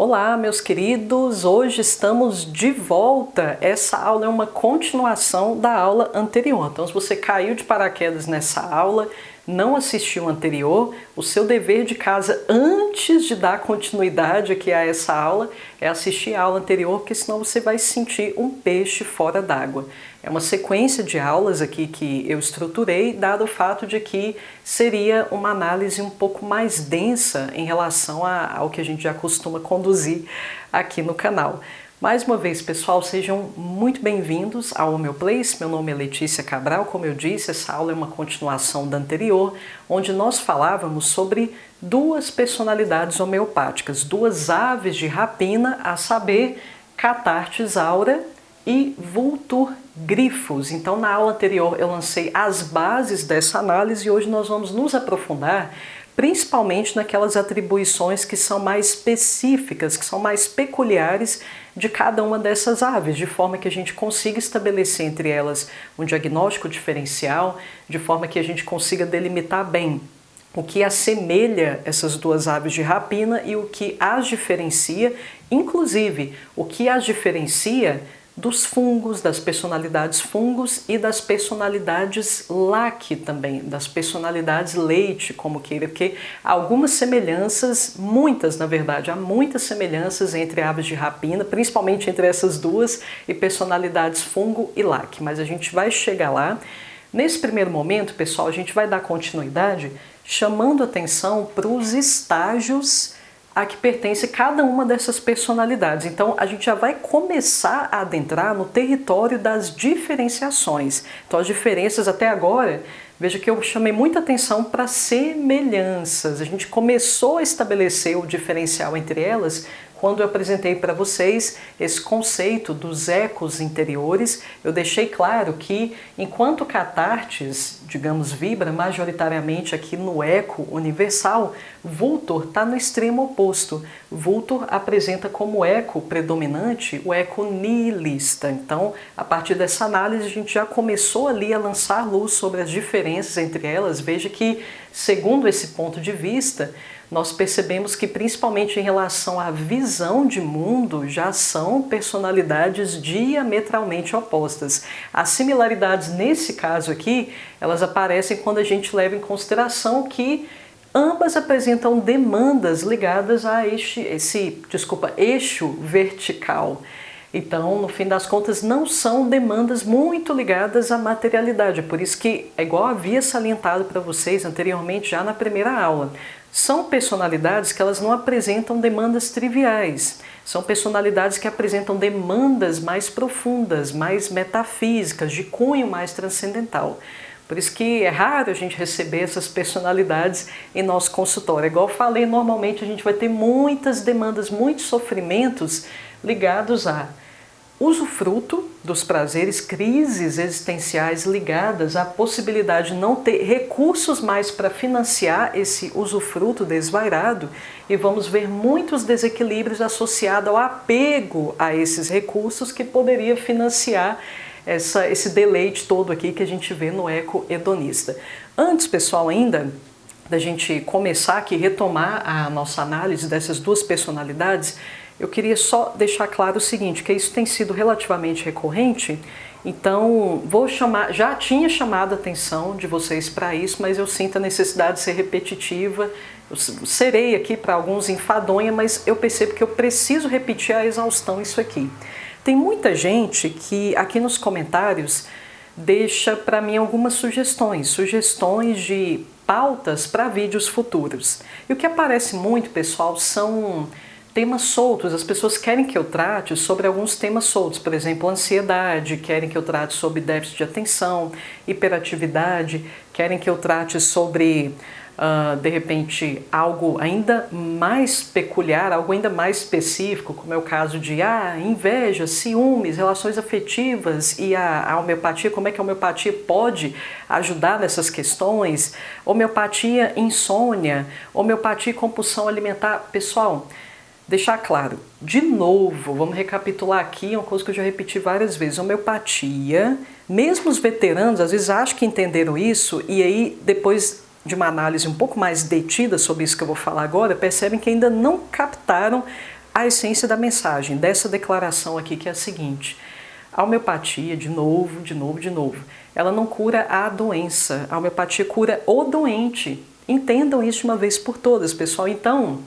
Olá, meus queridos! Hoje estamos de volta. Essa aula é uma continuação da aula anterior. Então, se você caiu de paraquedas nessa aula, não assistiu a anterior, o seu dever de casa antes de dar continuidade aqui a essa aula é assistir a aula anterior, porque senão você vai se sentir um peixe fora d'água. É uma sequência de aulas aqui que eu estruturei, dado o fato de que seria uma análise um pouco mais densa em relação ao que a gente já costuma conduzir aqui no canal. Mais uma vez, pessoal, sejam muito bem-vindos ao Homeoplace. Meu nome é Letícia Cabral. Como eu disse, essa aula é uma continuação da anterior, onde nós falávamos sobre duas personalidades homeopáticas, duas aves de rapina, a saber, Cathartes aura e Vultur grifos. Então, na aula anterior eu lancei as bases dessa análise e hoje nós vamos nos aprofundar principalmente naquelas atribuições que são mais específicas, que são mais peculiares de cada uma dessas aves, de forma que a gente consiga estabelecer entre elas um diagnóstico diferencial, de forma que a gente consiga delimitar bem o que assemelha essas duas aves de rapina e o que as diferencia, inclusive o que as diferencia dos fungos, das personalidades fungos e das personalidades lac também, das personalidades leite, como queira, porque há algumas semelhanças, muitas na verdade, há muitas semelhanças entre aves de rapina, principalmente entre essas duas e personalidades fungo e lac, mas a gente vai chegar lá. Nesse primeiro momento, pessoal, a gente vai dar continuidade chamando atenção para os estágios a que pertence cada uma dessas personalidades. Então, a gente já vai começar a adentrar no território das diferenciações. Então, as diferenças até agora, veja que eu chamei muita atenção para semelhanças. A gente começou a estabelecer o diferencial entre elas quando eu apresentei para vocês esse conceito dos ecos interiores. Eu deixei claro que, enquanto Cathartes, digamos, vibra majoritariamente aqui no eco universal, Vultur está no extremo oposto. Vultur apresenta como eco predominante o eco nihilista. Então, a partir dessa análise, a gente já começou ali a lançar luz sobre as diferenças entre elas. Veja que, segundo esse ponto de vista, nós percebemos que, principalmente em relação à visão de mundo, já são personalidades diametralmente opostas. As similaridades, nesse caso aqui, elas aparecem quando a gente leva em consideração que ambas apresentam demandas ligadas a eixo vertical. Então, no fim das contas, não são demandas muito ligadas à materialidade. Por isso que, é igual havia salientado para vocês anteriormente, já na primeira aula, são personalidades que elas não apresentam demandas triviais. São personalidades que apresentam demandas mais profundas, mais metafísicas, de cunho mais transcendental. Por isso que é raro a gente receber essas personalidades em nosso consultório. Igual eu falei, normalmente a gente vai ter muitas demandas, muitos sofrimentos ligados a usufruto dos prazeres, crises existenciais ligadas à possibilidade de não ter recursos mais para financiar esse usufruto desvairado, e vamos ver muitos desequilíbrios associados ao apego a esses recursos que poderia financiar esse deleite todo aqui que a gente vê no eco hedonista. Antes, pessoal, ainda da gente começar aqui, retomar a nossa análise dessas duas personalidades, eu queria só deixar claro o seguinte, que isso tem sido relativamente recorrente, então já tinha chamado a atenção de vocês para isso, mas eu sinto a necessidade de ser repetitiva. Eu serei aqui para alguns enfadonha, mas eu percebo que eu preciso repetir a exaustão isso aqui. Tem muita gente que aqui nos comentários deixa para mim algumas sugestões de pautas para vídeos futuros. E o que aparece muito, pessoal, são temas soltos. As pessoas querem que eu trate sobre alguns temas soltos, por exemplo, ansiedade, querem que eu trate sobre déficit de atenção, hiperatividade, querem que eu trate sobre, de repente, algo ainda mais peculiar, algo ainda mais específico, como é o caso de inveja, ciúmes, relações afetivas e a homeopatia, como é que a homeopatia pode ajudar nessas questões, homeopatia insônia, homeopatia e compulsão alimentar. Pessoal, deixar claro, de novo, vamos recapitular aqui, uma coisa que eu já repeti várias vezes, homeopatia, mesmo os veteranos às vezes acham que entenderam isso e aí depois de uma análise um pouco mais detida sobre isso que eu vou falar agora, percebem que ainda não captaram a essência da mensagem, dessa declaração aqui, que é a seguinte: a homeopatia, de novo, ela não cura a doença, a homeopatia cura o doente. Entendam isso de uma vez por todas, pessoal. Então,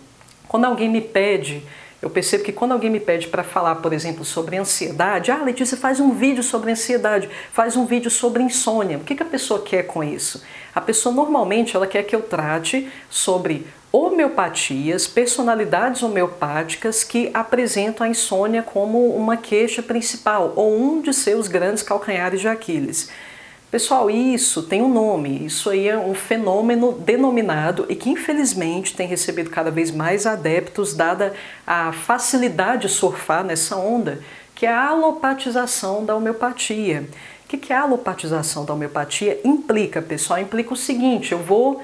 quando alguém me pede, eu percebo que quando alguém me pede para falar, por exemplo, sobre ansiedade, Letícia, faz um vídeo sobre ansiedade, faz um vídeo sobre insônia. O que a pessoa quer com isso? A pessoa normalmente ela quer que eu trate sobre homeopatias, personalidades homeopáticas que apresentam a insônia como uma queixa principal ou um de seus grandes calcanhares de Aquiles. Pessoal, isso tem um nome, isso aí é um fenômeno denominado e que infelizmente tem recebido cada vez mais adeptos dada a facilidade de surfar nessa onda, que é a alopatização da homeopatia. O que é a alopatização da homeopatia? Implica, pessoal, implica o seguinte: eu vou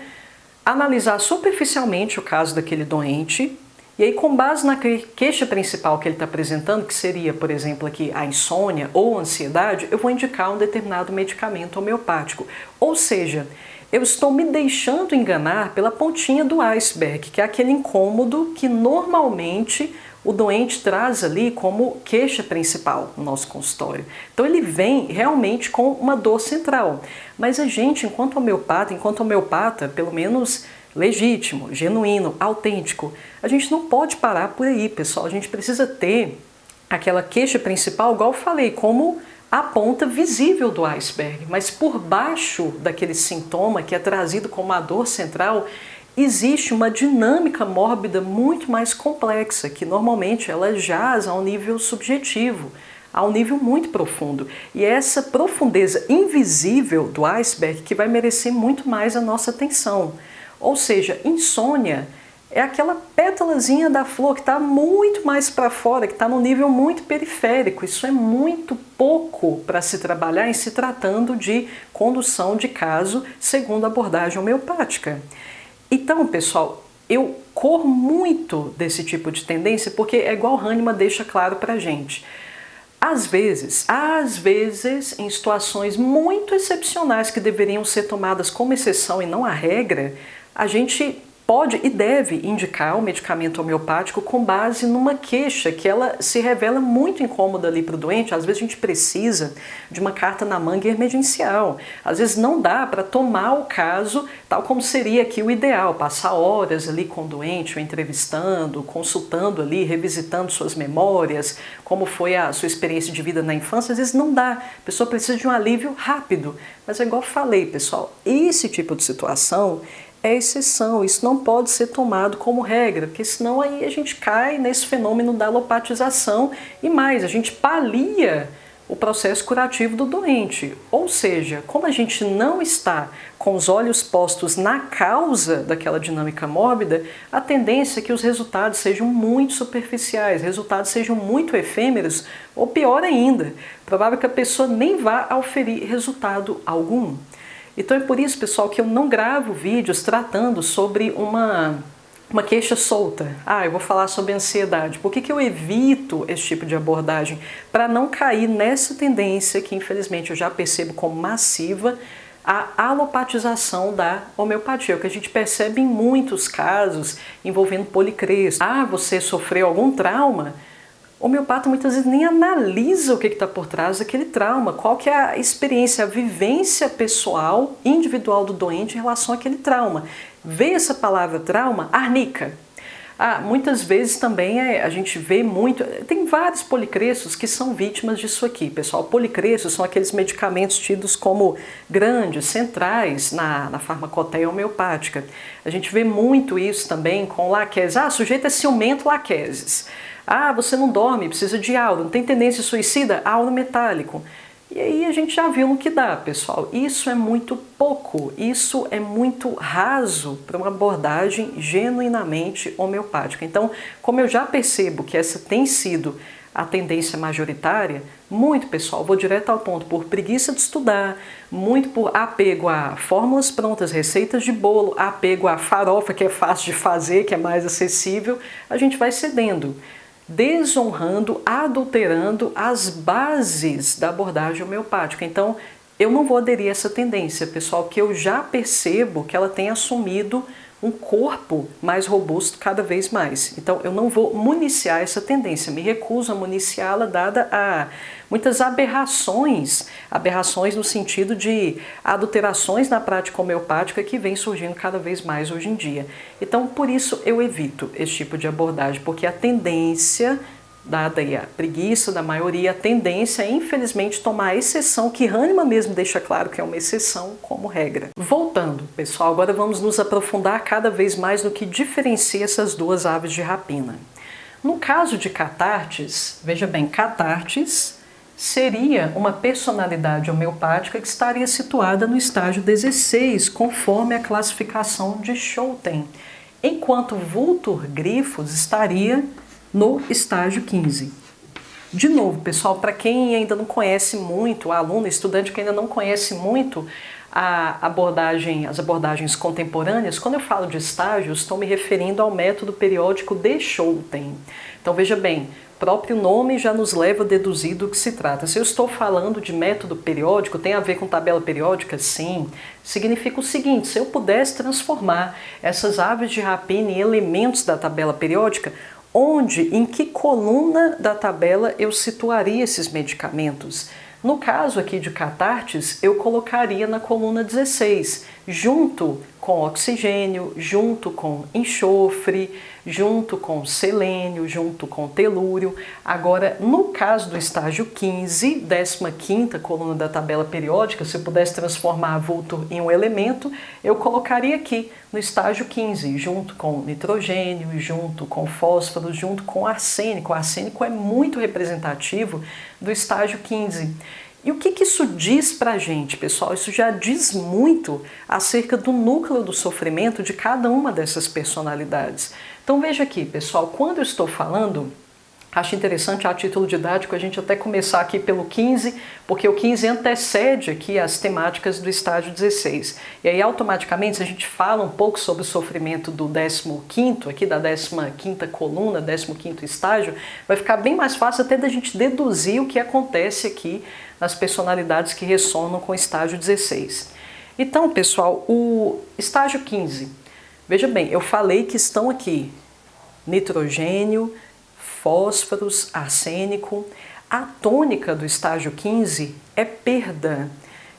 analisar superficialmente o caso daquele doente, e aí, com base na queixa principal que ele está apresentando, que seria, por exemplo, aqui a insônia ou a ansiedade, eu vou indicar um determinado medicamento homeopático. Ou seja, eu estou me deixando enganar pela pontinha do iceberg, que é aquele incômodo que normalmente o doente traz ali como queixa principal no nosso consultório. Então ele vem realmente com uma dor central. Mas a gente, enquanto homeopata, pelo menos legítimo, genuíno, autêntico, a gente não pode parar por aí, pessoal. A gente precisa ter aquela queixa principal, igual eu falei, como a ponta visível do iceberg. Mas por baixo daquele sintoma que é trazido como a dor central, existe uma dinâmica mórbida muito mais complexa, que normalmente ela jaz a um nível subjetivo, a um nível muito profundo. E é essa profundeza invisível do iceberg que vai merecer muito mais a nossa atenção. Ou seja, insônia é aquela pétalazinha da flor que está muito mais para fora, que está num nível muito periférico. Isso é muito pouco para se trabalhar em se tratando de condução de caso segundo a abordagem homeopática. Então, pessoal, eu corro muito desse tipo de tendência porque é igual Hahnemann deixa claro para a gente. Às vezes, em situações muito excepcionais que deveriam ser tomadas como exceção e não a regra, a gente pode e deve indicar o medicamento homeopático com base numa queixa que ela se revela muito incômoda ali para o doente. Às vezes a gente precisa de uma carta na manga emergencial. Às vezes não dá para tomar o caso tal como seria aqui o ideal, passar horas ali com o doente, o entrevistando, consultando ali, revisitando suas memórias, como foi a sua experiência de vida na infância. Às vezes não dá, a pessoa precisa de um alívio rápido. Mas é igual eu falei, pessoal, esse tipo de situação é exceção, isso não pode ser tomado como regra, porque senão aí a gente cai nesse fenômeno da alopatização e mais, a gente palia o processo curativo do doente. Ou seja, como a gente não está com os olhos postos na causa daquela dinâmica mórbida, a tendência é que os resultados sejam muito superficiais, resultados sejam muito efêmeros, ou pior ainda, provável que a pessoa nem vá auferir resultado algum. Então é por isso, pessoal, que eu não gravo vídeos tratando sobre uma queixa solta. Eu vou falar sobre ansiedade. Por que eu evito esse tipo de abordagem? Para não cair nessa tendência que, infelizmente, eu já percebo como massiva, a alopatização da homeopatia, o que a gente percebe em muitos casos envolvendo policresto. Você sofreu algum trauma? O homeopata muitas vezes nem analisa o que está por trás daquele trauma, qual que é a experiência, a vivência pessoal, individual do doente em relação àquele trauma. Vê essa palavra trauma, arnica. Muitas vezes também a gente vê muito, tem vários policrestos que são vítimas disso aqui, pessoal. Policrestos são aqueles medicamentos tidos como grandes, centrais na farmacoteia homeopática. A gente vê muito isso também com laqueses. Sujeito é ciumento, laqueses. Você não dorme, precisa de áudio, não tem tendência suicida, áudio metálico. E aí a gente já viu no que dá, pessoal. Isso é muito pouco, isso é muito raso para uma abordagem genuinamente homeopática. Então, como eu já percebo que essa tem sido a tendência majoritária, muito, pessoal, vou direto ao ponto, por preguiça de estudar, muito por apego a fórmulas prontas, receitas de bolo, apego à farofa, que é fácil de fazer, que é mais acessível, a gente vai cedendo, desonrando, adulterando as bases da abordagem homeopática. Então, eu não vou aderir a essa tendência, pessoal, que eu já percebo que ela tem assumido um corpo mais robusto cada vez mais. Então eu não vou municiar essa tendência, me recuso a municiá-la dada a muitas aberrações no sentido de adulterações na prática homeopática que vem surgindo cada vez mais hoje em dia. Então por isso eu evito esse tipo de abordagem, porque a tendência, dada aí a preguiça da maioria, a tendência é infelizmente tomar a exceção, que Hahnemann mesmo deixa claro que é uma exceção, como regra. Voltando, pessoal, agora vamos nos aprofundar cada vez mais no que diferencia essas duas aves de rapina. No caso de Cathartes, veja bem, Cathartes seria uma personalidade homeopática que estaria situada no estágio 16, conforme a classificação de Schouten, enquanto Vultur Grifos estaria no estágio 15. De novo, pessoal, para quem ainda não conhece muito, aluno, estudante que ainda não conhece muito as abordagens contemporâneas, quando eu falo de estágios, estou me referindo ao método periódico de Schouten. Então veja bem, o próprio nome já nos leva a deduzir do que se trata. Se eu estou falando de método periódico, tem a ver com tabela periódica? Sim. Significa o seguinte, se eu pudesse transformar essas aves de rapina em elementos da tabela periódica, em que coluna da tabela eu situaria esses medicamentos? No caso aqui de Cathartes, eu colocaria na coluna 16, junto com oxigênio, junto com enxofre, junto com selênio, junto com telúrio. Agora, no caso do estágio 15, 15ª coluna da tabela periódica, se eu pudesse transformar a Vultur em um elemento, eu colocaria aqui no estágio 15, junto com nitrogênio, junto com fósforo, junto com arsênico. O arsênico é muito representativo do estágio 15. E o que isso diz pra gente, pessoal? Isso já diz muito acerca do núcleo do sofrimento de cada uma dessas personalidades. Então veja aqui, pessoal, quando eu estou falando, acho interessante a título didático a gente até começar aqui pelo 15, porque o 15 antecede aqui as temáticas do estágio 16. E aí automaticamente, se a gente fala um pouco sobre o sofrimento do 15º, aqui da 15ª coluna, 15º estágio, vai ficar bem mais fácil até da gente deduzir o que acontece aqui nas personalidades que ressonam com o estágio 16. Então, pessoal, o estágio 15, veja bem, eu falei que estão aqui nitrogênio, fósforos, arsênico. A tônica do estágio 15 é perda.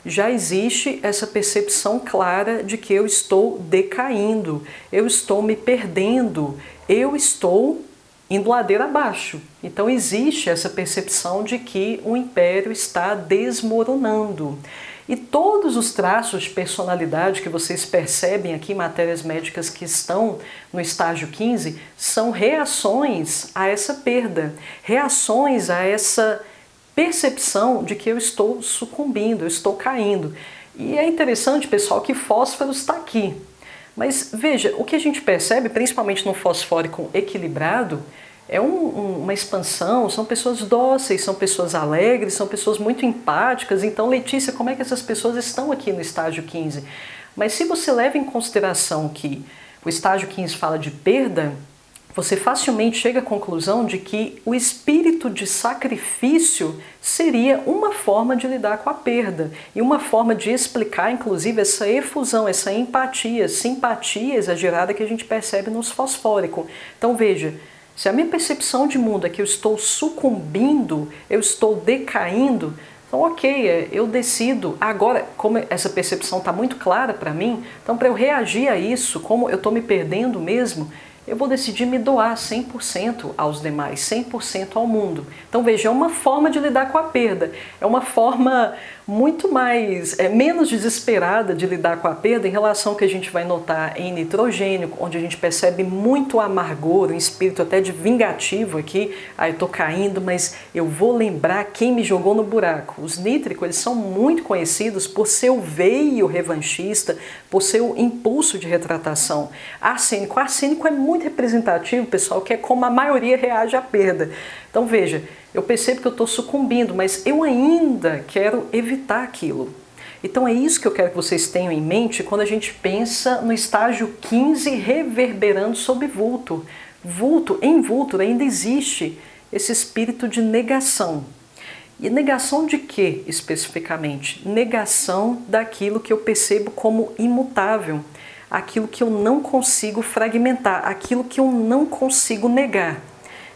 Já existe essa percepção clara de que eu estou decaindo, eu estou me perdendo, eu estou indo ladeira abaixo. Então existe essa percepção de que o império está desmoronando. E todos os traços de personalidade que vocês percebem aqui em matérias médicas que estão no estágio 15 são reações a essa perda, reações a essa percepção de que eu estou sucumbindo, eu estou caindo. E é interessante, pessoal, que fósforo está aqui. Mas veja, o que a gente percebe, principalmente no fosfórico equilibrado, é uma expansão, são pessoas dóceis, são pessoas alegres, são pessoas muito empáticas. Então, Letícia, como é que essas pessoas estão aqui no estágio 15? Mas se você leva em consideração que o estágio 15 fala de perda, você facilmente chega à conclusão de que o espírito de sacrifício seria uma forma de lidar com a perda e uma forma de explicar, inclusive, essa efusão, essa empatia, simpatia exagerada que a gente percebe nos fosfóricos. Então, veja, se a minha percepção de mundo é que eu estou sucumbindo, eu estou decaindo, então ok, eu decido, agora, como essa percepção está muito clara para mim, então para eu reagir a isso, como eu estou me perdendo mesmo, eu vou decidir me doar 100% aos demais, 100% ao mundo. Então veja, é uma forma de lidar com a perda, é uma forma muito mais, menos desesperada de lidar com a perda em relação ao que a gente vai notar em nitrogênio, onde a gente percebe muito amargor, um espírito até de vingativo aqui, eu tô caindo, mas eu vou lembrar quem me jogou no buraco. Os nítricos, eles são muito conhecidos por seu veio revanchista, por seu impulso de retratação. Arsênico é muito representativo, pessoal, que é como a maioria reage à perda. Então veja, eu percebo que eu estou sucumbindo, mas eu ainda quero evitar aquilo. Então é isso que eu quero que vocês tenham em mente quando a gente pensa no estágio 15 reverberando sobre Vultur. Em Vultur ainda existe esse espírito de negação. E negação de quê, especificamente? Negação daquilo que eu percebo como imutável. aquilo que eu não consigo fragmentar, aquilo que eu não consigo negar.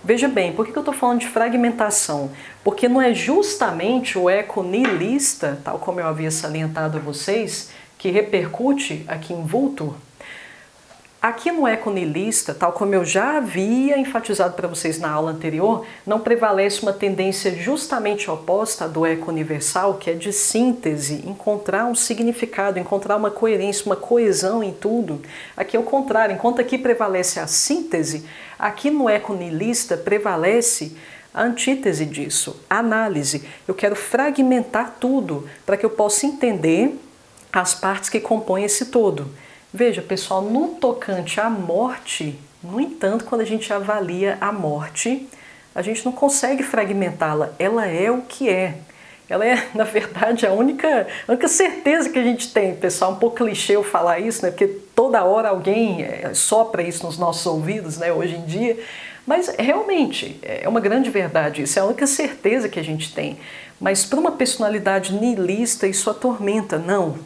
Veja bem, por que eu estou falando de fragmentação? Porque não é justamente o eco nihilista, tal como eu havia salientado a vocês, que repercute aqui em Vultur. Aqui no eco nihilista, tal como eu já havia enfatizado para vocês na aula anterior, não prevalece uma tendência justamente oposta à do eco universal, que é de síntese, encontrar um significado, encontrar uma coerência, uma coesão em tudo. Aqui é o contrário, enquanto aqui prevalece a síntese, aqui no eco nihilista prevalece a antítese disso, a análise. Eu quero fragmentar tudo para que eu possa entender as partes que compõem esse todo. Veja, pessoal, no tocante à morte, no entanto, quando a gente avalia a morte, a gente não consegue fragmentá-la. Ela é o que é. Ela é, na verdade, a única certeza que a gente tem, pessoal. Um pouco clichê eu falar isso, né? Porque toda hora alguém sopra isso nos nossos ouvidos, né? Hoje em dia. Mas realmente é uma grande verdade isso. É a única certeza que a gente tem. Mas para uma personalidade nihilista, isso atormenta. Não,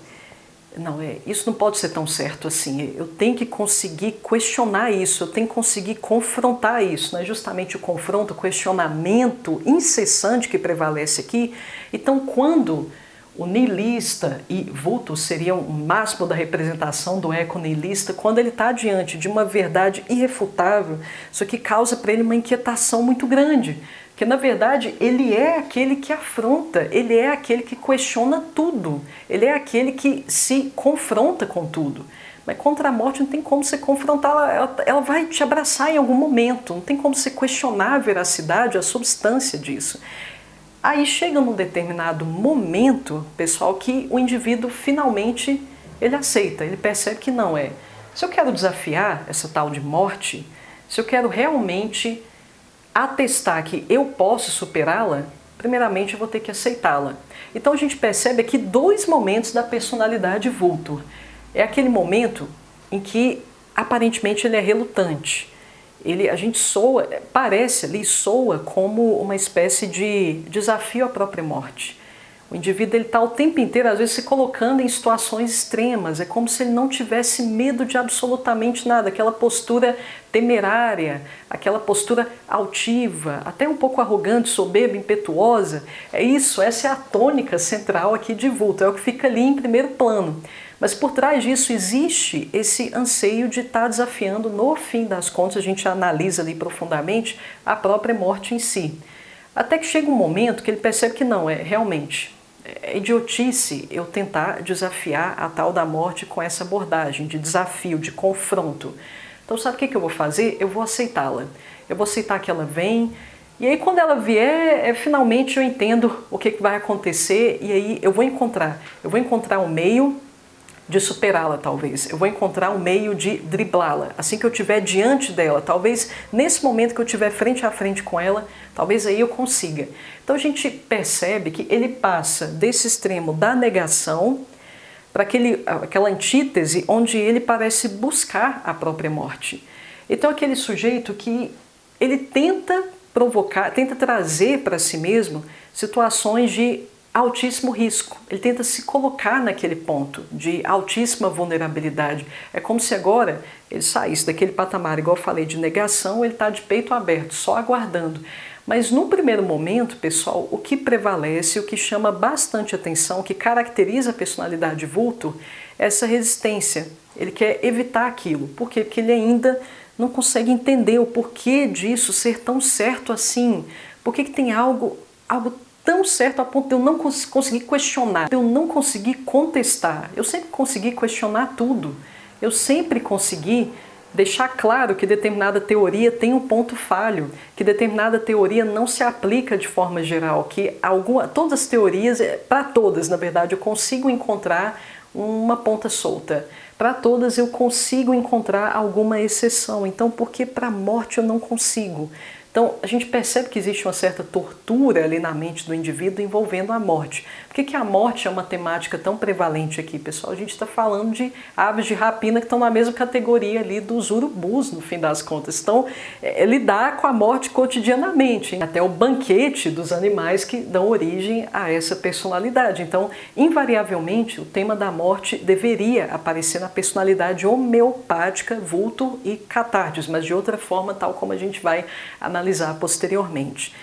isso não pode ser tão certo assim. Eu tenho que conseguir questionar isso, eu tenho que conseguir confrontar isso. Não é justamente o confronto, o questionamento incessante que prevalece aqui. Então, quando o nihilista, e Vultur seria o máximo da representação do eco nihilista, quando ele está diante de uma verdade irrefutável, isso aqui causa para ele uma inquietação muito grande. Porque, na verdade, ele é aquele que afronta, ele é aquele que questiona tudo, ele é aquele que se confronta com tudo. Mas contra a morte não tem como você confrontá-la, ela vai te abraçar em algum momento, não tem como você questionar a veracidade, a substância disso. Aí chega num determinado momento, pessoal, que o indivíduo finalmente ele aceita, ele percebe que não é. Se eu quero desafiar essa tal de morte, se eu quero realmente atestar que eu posso superá-la, primeiramente eu vou ter que aceitá-la. Então a gente percebe aqui dois momentos da personalidade Vultur. É aquele momento em que aparentemente ele é relutante. A gente soa como uma espécie de desafio à própria morte. O indivíduo está o tempo inteiro, às vezes, se colocando em situações extremas. É como se ele não tivesse medo de absolutamente nada. Aquela postura temerária, aquela postura altiva, até um pouco arrogante, soberba, impetuosa. É isso, essa é a tônica central aqui de Vultur. É o que fica ali em primeiro plano. Mas por trás disso existe esse anseio de estar desafiando, no fim das contas, a gente analisa ali profundamente, a própria morte em si. Até que chega um momento que ele percebe que não, realmente é idiotice eu tentar desafiar a tal da morte com essa abordagem de desafio, de confronto. Então sabe o que eu vou fazer? Eu vou aceitá-la. Eu vou aceitar que ela vem, e aí quando ela vier, finalmente eu entendo o que vai acontecer, e aí eu vou encontrar um meio de superá-la, talvez. Eu vou encontrar um meio de driblá-la. Assim que eu estiver diante dela, talvez nesse momento que eu estiver frente a frente com ela, talvez aí eu consiga. Então a gente percebe que ele passa desse extremo da negação para aquela antítese onde ele parece buscar a própria morte. Então aquele sujeito que ele tenta trazer para si mesmo situações de altíssimo risco. Ele tenta se colocar naquele ponto de altíssima vulnerabilidade. É como se agora ele saísse daquele patamar, igual eu falei, de negação, ele está de peito aberto, só aguardando. Mas num primeiro momento, pessoal, o que prevalece, o que chama bastante atenção, o que caracteriza a personalidade Vultur, é essa resistência. Ele quer evitar aquilo. Por quê? Porque ele ainda não consegue entender o porquê disso ser tão certo assim. Por que tem algo tão certo a ponto de eu não conseguir questionar, de eu não conseguir contestar. Eu sempre consegui questionar tudo. Eu sempre consegui deixar claro que determinada teoria tem um ponto falho, que determinada teoria não se aplica de forma geral, que todas as teorias, para todas, na verdade, eu consigo encontrar uma ponta solta. Para todas eu consigo encontrar alguma exceção. Então, por que para a morte eu não consigo? Então a gente percebe que existe uma certa tortura ali na mente do indivíduo envolvendo a morte. Por que a morte é uma temática tão prevalente aqui, pessoal? A gente está falando de aves de rapina que estão na mesma categoria ali dos urubus, no fim das contas. Então, lidar com a morte cotidianamente, até o banquete dos animais que dão origem a essa personalidade. Então, invariavelmente, o tema da morte deveria aparecer na personalidade homeopática, vulto e catartes, mas de outra forma, tal como a gente vai analisar posteriormente.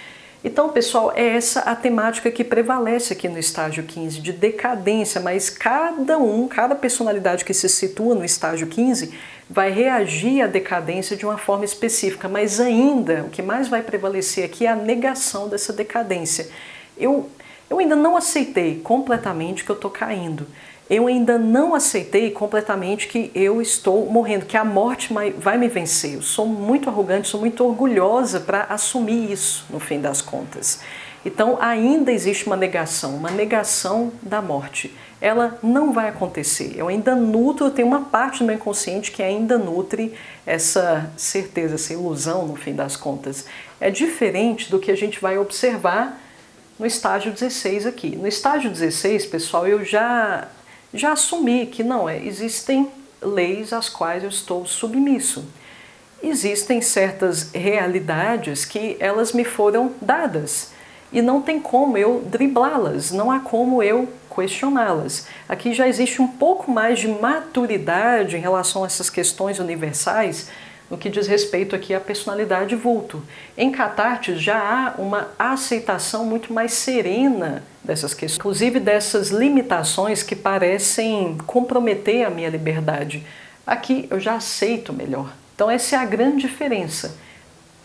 Então, pessoal, é essa a temática que prevalece aqui no estágio 15, de decadência, mas cada personalidade que se situa no estágio 15 vai reagir à decadência de uma forma específica, mas ainda o que mais vai prevalecer aqui é a negação dessa decadência. Eu ainda não aceitei completamente que eu estou caindo. Eu ainda não aceitei completamente que eu estou morrendo, que a morte vai me vencer. Eu sou muito arrogante, sou muito orgulhosa para assumir isso, no fim das contas. Então ainda existe uma negação da morte. Ela não vai acontecer. Eu ainda nutro, eu tenho uma parte do meu inconsciente que ainda nutre essa certeza, essa ilusão, no fim das contas. É diferente do que a gente vai observar no estágio 16 aqui. No estágio 16, pessoal, eu já assumi que existem leis às quais eu estou submisso. Existem certas realidades que elas me foram dadas e não tem como eu driblá-las, não há como eu questioná-las. Aqui já existe um pouco mais de maturidade em relação a essas questões universais no que diz respeito aqui à personalidade vulto. Em Catartes já há uma aceitação muito mais serena dessas questões, inclusive dessas limitações que parecem comprometer a minha liberdade. Aqui eu já aceito melhor. Então essa é a grande diferença.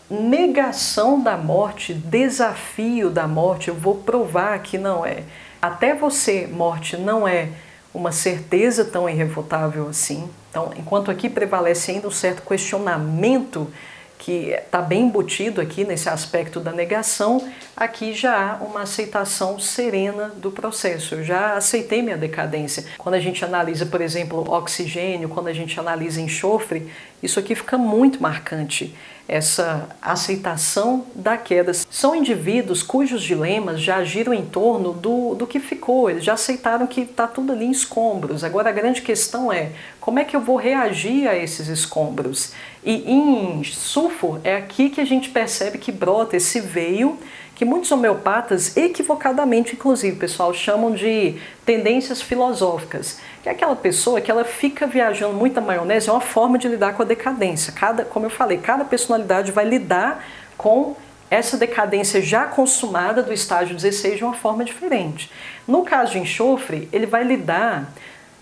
Negação da morte, desafio da morte, eu vou provar que não é. Até você, morte, não é uma certeza tão irrefutável assim. Então, enquanto aqui prevalece ainda um certo questionamento que está bem embutido aqui nesse aspecto da negação, aqui já há uma aceitação serena do processo. Eu já aceitei minha decadência. Quando a gente analisa, por exemplo, oxigênio, quando a gente analisa enxofre, isso aqui fica muito marcante. Essa aceitação da queda. São indivíduos cujos dilemas já giram em torno do que ficou, eles já aceitaram que está tudo ali em escombros. Agora a grande questão é, como é que eu vou reagir a esses escombros? E em sulfur é aqui que a gente percebe que brota esse veio, que muitos homeopatas, equivocadamente inclusive, pessoal, chamam de tendências filosóficas, que é aquela pessoa que ela fica viajando muito na maionese, é uma forma de lidar com a decadência. Como eu falei, cada personalidade vai lidar com essa decadência já consumada do estágio 16 de uma forma diferente. No caso de enxofre, ele vai lidar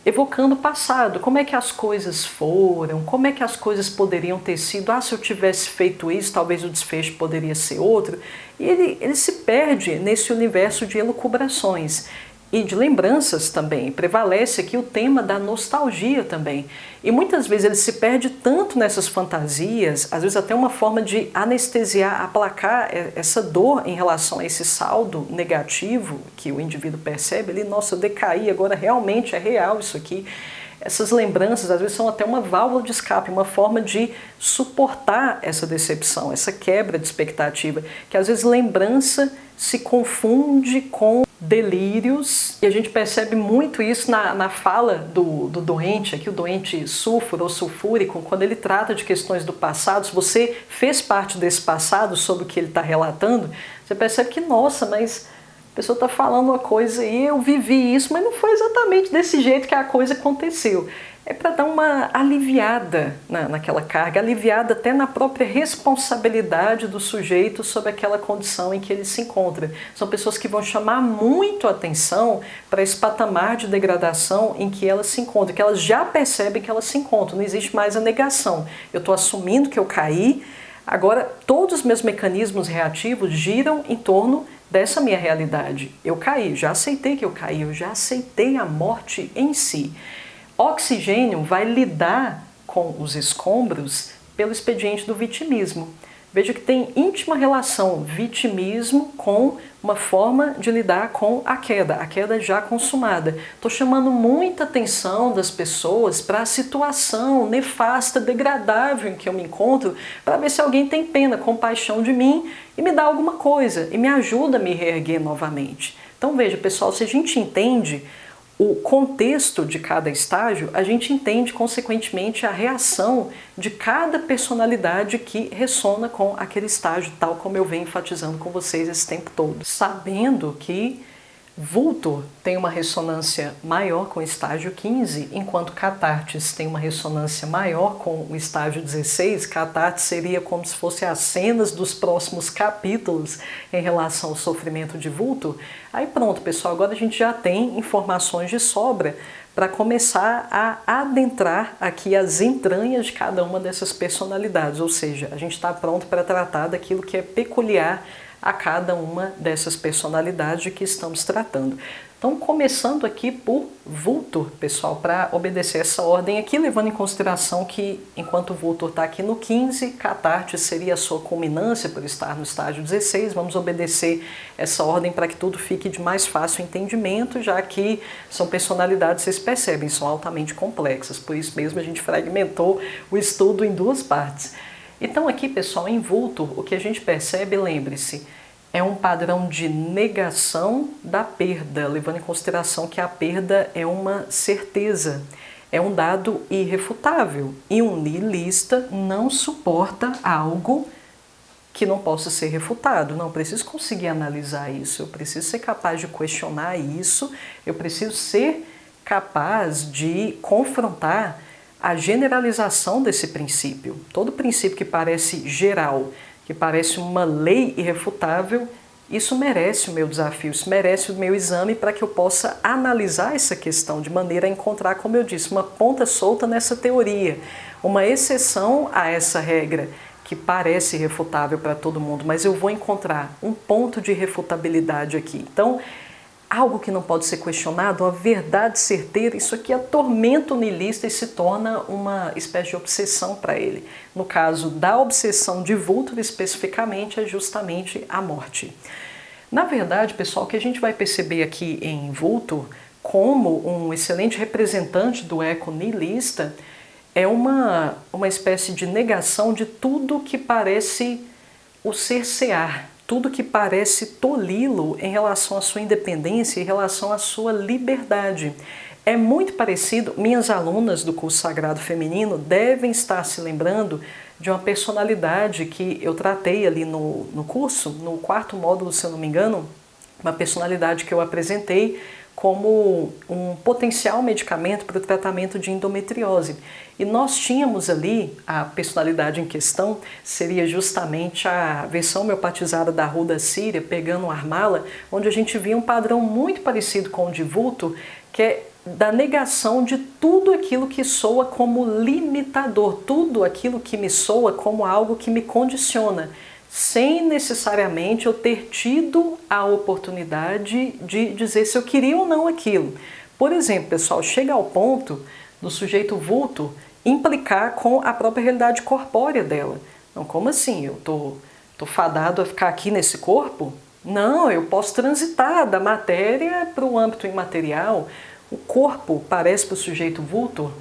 evocando o passado, como é que as coisas foram, como é que as coisas poderiam ter sido, se eu tivesse feito isso, talvez o desfecho poderia ser outro. E ele se perde nesse universo de elucubrações e de lembranças também. Prevalece aqui o tema da nostalgia também. E muitas vezes ele se perde tanto nessas fantasias, às vezes até uma forma de anestesiar, aplacar essa dor em relação a esse saldo negativo que o indivíduo percebe. Ele, nossa, eu decaí, agora realmente é real isso aqui. Essas lembranças às vezes são até uma válvula de escape, uma forma de suportar essa decepção, essa quebra de expectativa, que às vezes lembrança se confunde com delírios, e a gente percebe muito isso na fala do doente, aqui o doente sulfuro ou sulfúrico, quando ele trata de questões do passado. Se você fez parte desse passado sobre o que ele está relatando, você percebe que, nossa, mas a pessoa está falando uma coisa e eu vivi isso, mas não foi exatamente desse jeito que a coisa aconteceu. É para dar uma aliviada naquela carga, aliviada até na própria responsabilidade do sujeito sobre aquela condição em que ele se encontra. São pessoas que vão chamar muito a atenção para esse patamar de degradação em que elas se encontram, que elas já percebem que elas se encontram, não existe mais a negação. Eu estou assumindo que eu caí, agora todos os meus mecanismos reativos giram em torno dessa minha realidade. Eu caí, já aceitei que eu caí, eu já aceitei a morte em si. Oxigênio vai lidar com os escombros pelo expediente do vitimismo. Veja que tem íntima relação vitimismo com uma forma de lidar com a queda já consumada. Estou chamando muita atenção das pessoas para a situação nefasta, degradável em que eu me encontro, para ver se alguém tem pena, compaixão de mim e me dá alguma coisa e me ajuda a me reerguer novamente. Então veja, pessoal, se a gente entende o contexto de cada estágio, a gente entende, consequentemente, a reação de cada personalidade que ressona com aquele estágio, tal como eu venho enfatizando com vocês esse tempo todo. Sabendo que Vultur tem uma ressonância maior com o estágio 15, enquanto Catartes tem uma ressonância maior com o estágio 16. Catartes seria como se fosse as cenas dos próximos capítulos em relação ao sofrimento de Vultur. Aí pronto, pessoal, agora a gente já tem informações de sobra para começar a adentrar aqui as entranhas de cada uma dessas personalidades, ou seja, a gente está pronto para tratar daquilo que é peculiar a cada uma dessas personalidades de que estamos tratando. Então, começando aqui por Vultur, pessoal, para obedecer essa ordem aqui, levando em consideração que, enquanto Vultur está aqui no 15, Catartes seria a sua culminância por estar no estágio 16, vamos obedecer essa ordem para que tudo fique de mais fácil entendimento, já que são personalidades, vocês percebem, são altamente complexas, por isso mesmo a gente fragmentou o estudo em duas partes. Então aqui, pessoal, em Vultur, o que a gente percebe, lembre-se, é um padrão de negação da perda, levando em consideração que a perda é uma certeza, é um dado irrefutável. E um nihilista não suporta algo que não possa ser refutado. Não, eu preciso conseguir analisar isso, eu preciso ser capaz de questionar isso, eu preciso ser capaz de confrontar a generalização desse princípio. Todo princípio que parece geral, que parece uma lei irrefutável, isso merece o meu desafio, isso merece o meu exame para que eu possa analisar essa questão de maneira a encontrar, como eu disse, uma ponta solta nessa teoria, uma exceção a essa regra que parece irrefutável para todo mundo, mas eu vou encontrar um ponto de irrefutabilidade aqui. Então, algo que não pode ser questionado, uma verdade certeira, isso aqui atormenta o nihilista e se torna uma espécie de obsessão para ele. No caso da obsessão de Vultur especificamente, é justamente a morte. Na verdade, pessoal, o que a gente vai perceber aqui em Vultur, como um excelente representante do eco nihilista, é uma espécie de negação de tudo que parece o cercear, tudo que parece tolhi-lo em relação à sua independência, em relação à sua liberdade. É muito parecido, minhas alunas do curso Sagrado Feminino devem estar se lembrando de uma personalidade que eu tratei ali no curso, no quarto módulo, se eu não me engano, uma personalidade que eu apresentei como um potencial medicamento para o tratamento de endometriose. E nós tínhamos ali, a personalidade em questão seria justamente a versão homeopatizada da ruda síria, pegando o Armala, onde a gente via um padrão muito parecido com o de Vultur, que é da negação de tudo aquilo que soa como limitador, tudo aquilo que me soa como algo que me condiciona, sem necessariamente eu ter tido a oportunidade de dizer se eu queria ou não aquilo. Por exemplo, pessoal, chega ao ponto do sujeito Vultur implicar com a própria realidade corpórea dela. Não, como assim? Eu tô fadado a ficar aqui nesse corpo? Não, eu posso transitar da matéria para o âmbito imaterial. O corpo parece para o sujeito Vultur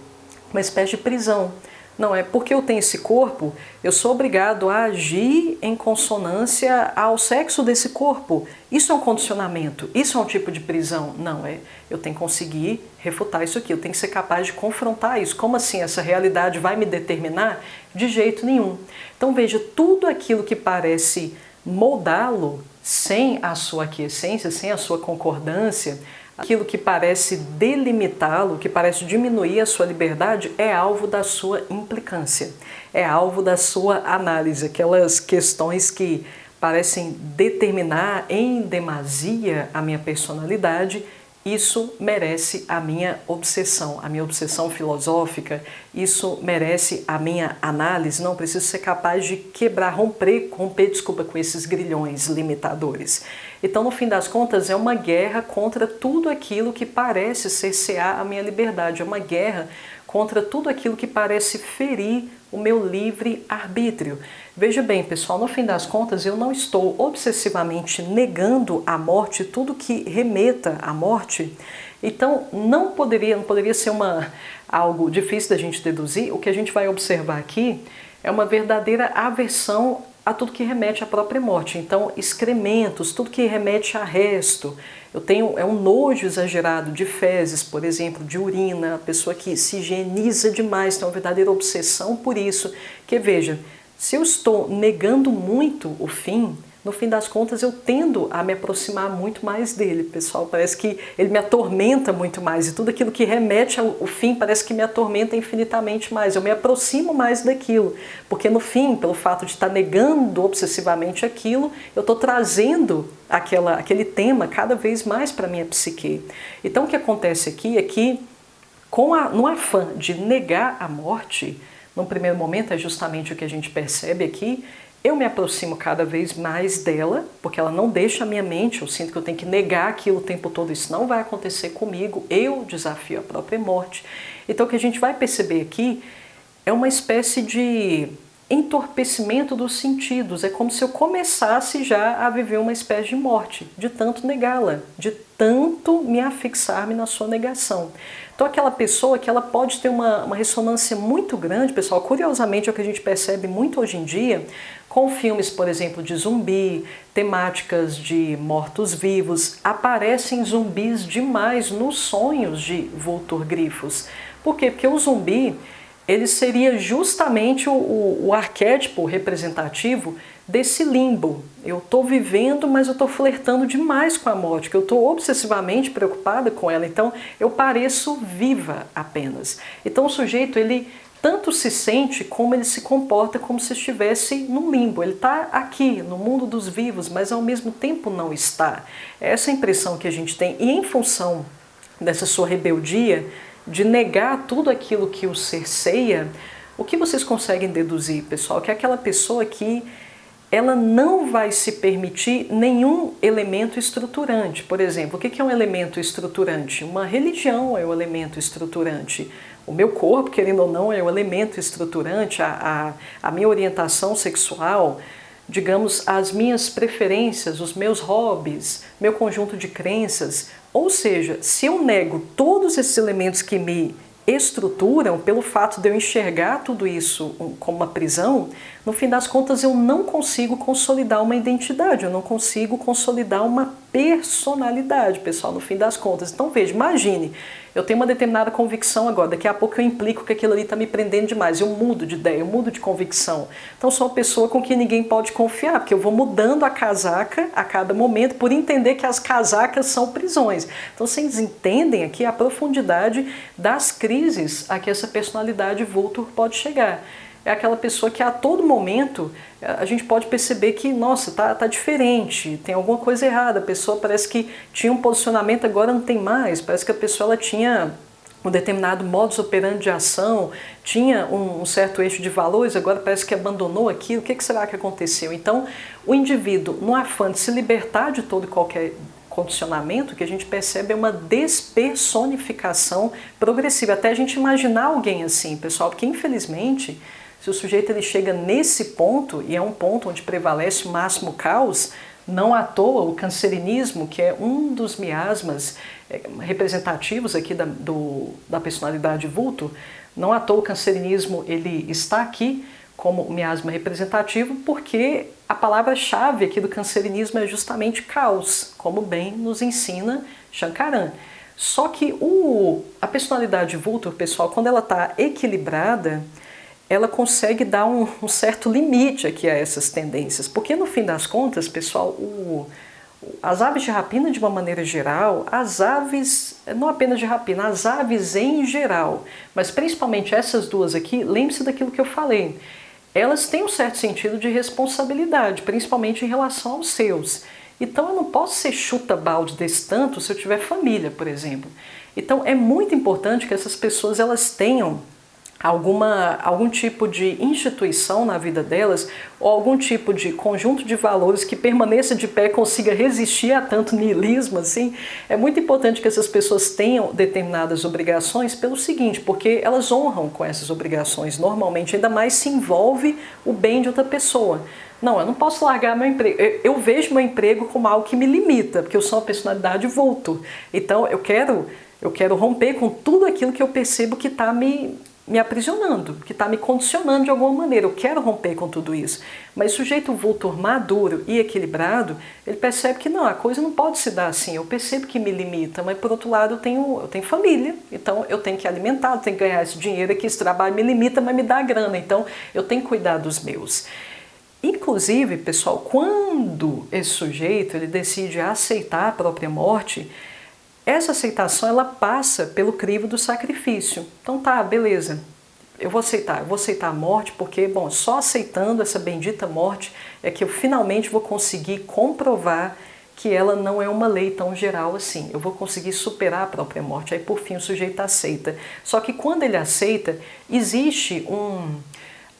uma espécie de prisão. Não, é porque eu tenho esse corpo, eu sou obrigado a agir em consonância ao sexo desse corpo. Isso é um condicionamento, isso é um tipo de prisão. Não, eu tenho que conseguir refutar isso aqui, eu tenho que ser capaz de confrontar isso. Como assim essa realidade vai me determinar? De jeito nenhum. Então veja, tudo aquilo que parece moldá-lo sem a sua aquiescência, sem a sua concordância, aquilo que parece delimitá-lo, que parece diminuir a sua liberdade, é alvo da sua implicância, é alvo da sua análise, aquelas questões que parecem determinar em demasia a minha personalidade. Isso merece a minha obsessão filosófica, isso merece a minha análise. Não preciso ser capaz de quebrar, romper com esses grilhões limitadores. Então, no fim das contas, é uma guerra contra tudo aquilo que parece cercear a minha liberdade, é uma guerra contra tudo aquilo que parece ferir o meu livre arbítrio. Veja bem, pessoal, no fim das contas eu não estou obsessivamente negando a morte, tudo que remeta à morte. Então não poderia ser algo difícil da gente deduzir. O que a gente vai observar aqui é uma verdadeira aversão a tudo que remete à própria morte. Então, excrementos, tudo que remete a resto. Eu tenho um nojo exagerado de fezes, por exemplo, de urina, a pessoa que se higieniza demais, tem uma verdadeira obsessão por isso. Que veja, se eu estou negando muito o fim, no fim das contas eu tendo a me aproximar muito mais dele, pessoal. Parece que ele me atormenta muito mais e tudo aquilo que remete ao fim parece que me atormenta infinitamente mais. Eu me aproximo mais daquilo, porque no fim, pelo fato de estar negando obsessivamente aquilo, eu estou trazendo aquele tema cada vez mais para a minha psique. Então o que acontece aqui é que, no afã de negar a morte, num primeiro momento é justamente o que a gente percebe aqui, eu me aproximo cada vez mais dela, porque ela não deixa a minha mente, eu sinto que eu tenho que negar aquilo o tempo todo, isso não vai acontecer comigo, eu desafio a própria morte. Então o que a gente vai perceber aqui é uma espécie de entorpecimento dos sentidos, é como se eu começasse já a viver uma espécie de morte, de tanto negá-la, de tanto me afixar-me na sua negação. Então aquela pessoa que ela pode ter uma ressonância muito grande, pessoal, curiosamente é o que a gente percebe muito hoje em dia, com filmes, por exemplo, de zumbi, temáticas de mortos-vivos, aparecem zumbis demais nos sonhos de vultur-grifos. Por quê? Porque o zumbi, ele seria justamente o arquétipo representativo desse limbo. Eu estou vivendo, mas eu estou flertando demais com a morte, que eu estou obsessivamente preocupada com ela, então eu pareço viva apenas. Então o sujeito, ele tanto se sente como ele se comporta como se estivesse num limbo. Ele está aqui, no mundo dos vivos, mas ao mesmo tempo não está. É essa impressão que a gente tem. E em função dessa sua rebeldia, de negar tudo aquilo que o cerceia, o que vocês conseguem deduzir, pessoal? Que é aquela pessoa que ela não vai se permitir nenhum elemento estruturante. Por exemplo, o que é um elemento estruturante? Uma religião é o elemento estruturante. O meu corpo, querendo ou não, é o elemento estruturante, a minha orientação sexual, digamos, as minhas preferências, os meus hobbies, meu conjunto de crenças. Ou seja, se eu nego todos esses elementos que me estruturam, pelo fato de eu enxergar tudo isso como uma prisão, no fim das contas eu não consigo consolidar uma identidade, eu não consigo consolidar uma personalidade, pessoal, no fim das contas. Então veja, imagine, eu tenho uma determinada convicção agora, daqui a pouco eu implico que aquilo ali está me prendendo demais, eu mudo de ideia, eu mudo de convicção. Então sou uma pessoa com quem ninguém pode confiar, porque eu vou mudando a casaca a cada momento por entender que as casacas são prisões. Então vocês entendem aqui a profundidade das crises a que essa personalidade vultur pode chegar. É aquela pessoa que a todo momento a gente pode perceber que, nossa, tá diferente, tem alguma coisa errada, a pessoa parece que tinha um posicionamento, agora não tem mais, parece que a pessoa ela tinha um determinado modus operandi de ação, tinha um certo eixo de valores, agora parece que abandonou aquilo, o que será que aconteceu? Então, o indivíduo, no afã de se libertar de todo e qualquer condicionamento, que a gente percebe é uma despersonificação progressiva, até a gente imaginar alguém assim, pessoal, porque infelizmente, se o sujeito ele chega nesse ponto, e é um ponto onde prevalece o máximo caos, não à toa o cancerinismo, que é um dos miasmas representativos aqui da personalidade vultur, não à toa o cancerinismo ele está aqui como miasma representativo, porque a palavra-chave aqui do cancerinismo é justamente caos, como bem nos ensina Shankaran. Só que a personalidade vultur, pessoal, quando ela está equilibrada, ela consegue dar um certo limite aqui a essas tendências, porque no fim das contas, pessoal, as aves de rapina de uma maneira geral, as aves, não apenas de rapina, as aves em geral, mas principalmente essas duas aqui, lembre-se daquilo que eu falei, elas têm um certo sentido de responsabilidade, principalmente em relação aos seus. Então eu não posso ser chuta-balde desse tanto se eu tiver família, por exemplo. Então é muito importante que essas pessoas elas tenham algum tipo de instituição na vida delas, ou algum tipo de conjunto de valores que permaneça de pé, consiga resistir a tanto niilismo assim. É muito importante que essas pessoas tenham determinadas obrigações pelo seguinte, porque elas honram com essas obrigações, normalmente, ainda mais se envolve o bem de outra pessoa. Não, eu não posso largar meu emprego. Eu vejo meu emprego como algo que me limita, porque eu sou uma personalidade vulto. Então eu quero romper com tudo aquilo que eu percebo que está me aprisionando, que está me condicionando de alguma maneira. Eu quero romper com tudo isso. Mas o sujeito vultur maduro e equilibrado, ele percebe que não, a coisa não pode se dar assim. Eu percebo que me limita, mas por outro lado eu tenho família, então eu tenho que alimentar, eu tenho que ganhar esse dinheiro aqui, esse trabalho me limita, mas me dá grana, então eu tenho que cuidar dos meus. Inclusive, pessoal, quando esse sujeito ele decide aceitar a própria morte, essa aceitação ela passa pelo crivo do sacrifício. Então tá, beleza, eu vou aceitar a morte porque, bom, só aceitando essa bendita morte é que eu finalmente vou conseguir comprovar que ela não é uma lei tão geral assim. Eu vou conseguir superar a própria morte. Aí por fim o sujeito aceita. Só que quando ele aceita, existe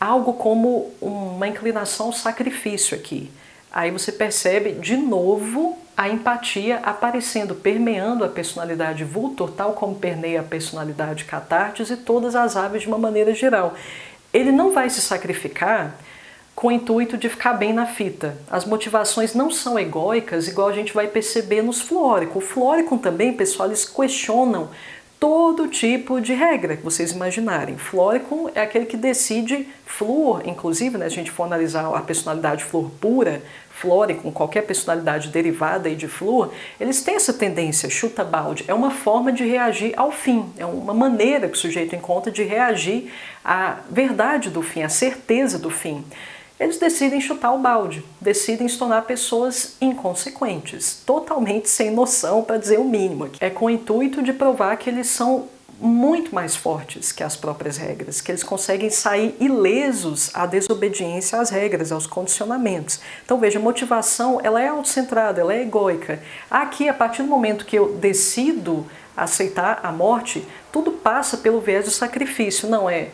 algo como uma inclinação ao sacrifício aqui. Aí você percebe de novo a empatia aparecendo, permeando a personalidade vultur, tal como permeia a personalidade catartes e todas as aves de uma maneira geral. Ele não vai se sacrificar com o intuito de ficar bem na fita. As motivações não são egóicas, igual a gente vai perceber nos Flóricos. O Flóricos também, pessoal, eles questionam todo tipo de regra que vocês imaginarem. Flórico é aquele que decide, flúor, inclusive, né, se a gente for analisar a personalidade flúor pura, flórico, qualquer personalidade derivada aí de flúor, eles têm essa tendência, chuta balde, é uma forma de reagir ao fim, é uma maneira que o sujeito encontra de reagir à verdade do fim, à certeza do fim. Eles decidem chutar o balde, decidem se tornar pessoas inconsequentes, totalmente sem noção, para dizer o mínimo. É com o intuito de provar que eles são muito mais fortes que as próprias regras, que eles conseguem sair ilesos à desobediência às regras, aos condicionamentos. Então veja, a motivação ela é autocentrada, ela é egóica. Aqui, a partir do momento que eu decido aceitar a morte, tudo passa pelo viés do sacrifício, não é?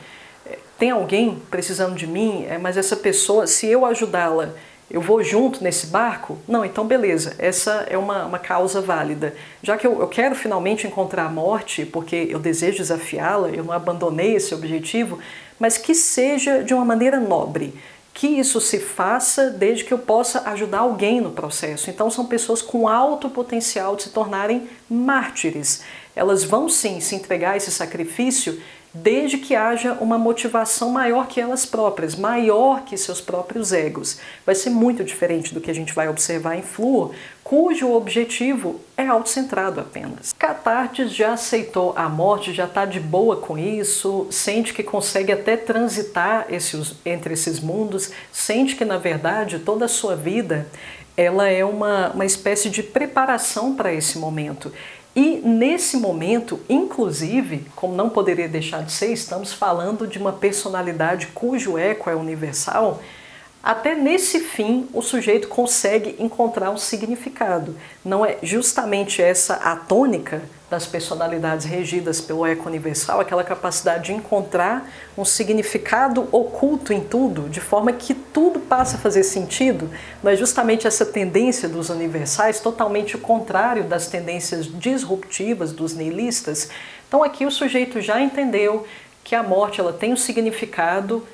Tem alguém precisando de mim, mas essa pessoa, se eu ajudá-la, eu vou junto nesse barco? Não, então beleza, essa é uma causa válida. Já que eu quero finalmente encontrar a morte, porque eu desejo desafiá-la, eu não abandonei esse objetivo, mas que seja de uma maneira nobre. Que isso se faça desde que eu possa ajudar alguém no processo. Então são pessoas com alto potencial de se tornarem mártires. Elas vão sim se entregar a esse sacrifício desde que haja uma motivação maior que elas próprias, maior que seus próprios egos. Vai ser muito diferente do que a gente vai observar em Flúor, cujo objetivo é autocentrado apenas. Catartes já aceitou a morte, já está de boa com isso, sente que consegue até transitar entre esses mundos, sente que na verdade toda a sua vida ela é uma espécie de preparação para esse momento. E nesse momento, inclusive, como não poderia deixar de ser, estamos falando de uma personalidade cujo eco é universal, até nesse fim o sujeito consegue encontrar um significado. Não é justamente essa a tônica das personalidades regidas pelo eco universal, aquela capacidade de encontrar um significado oculto em tudo, de forma que tudo passa a fazer sentido? Não é justamente essa tendência dos universais, totalmente o contrário das tendências disruptivas dos nihilistas? Então aqui o sujeito já entendeu que a morte ela tem um significado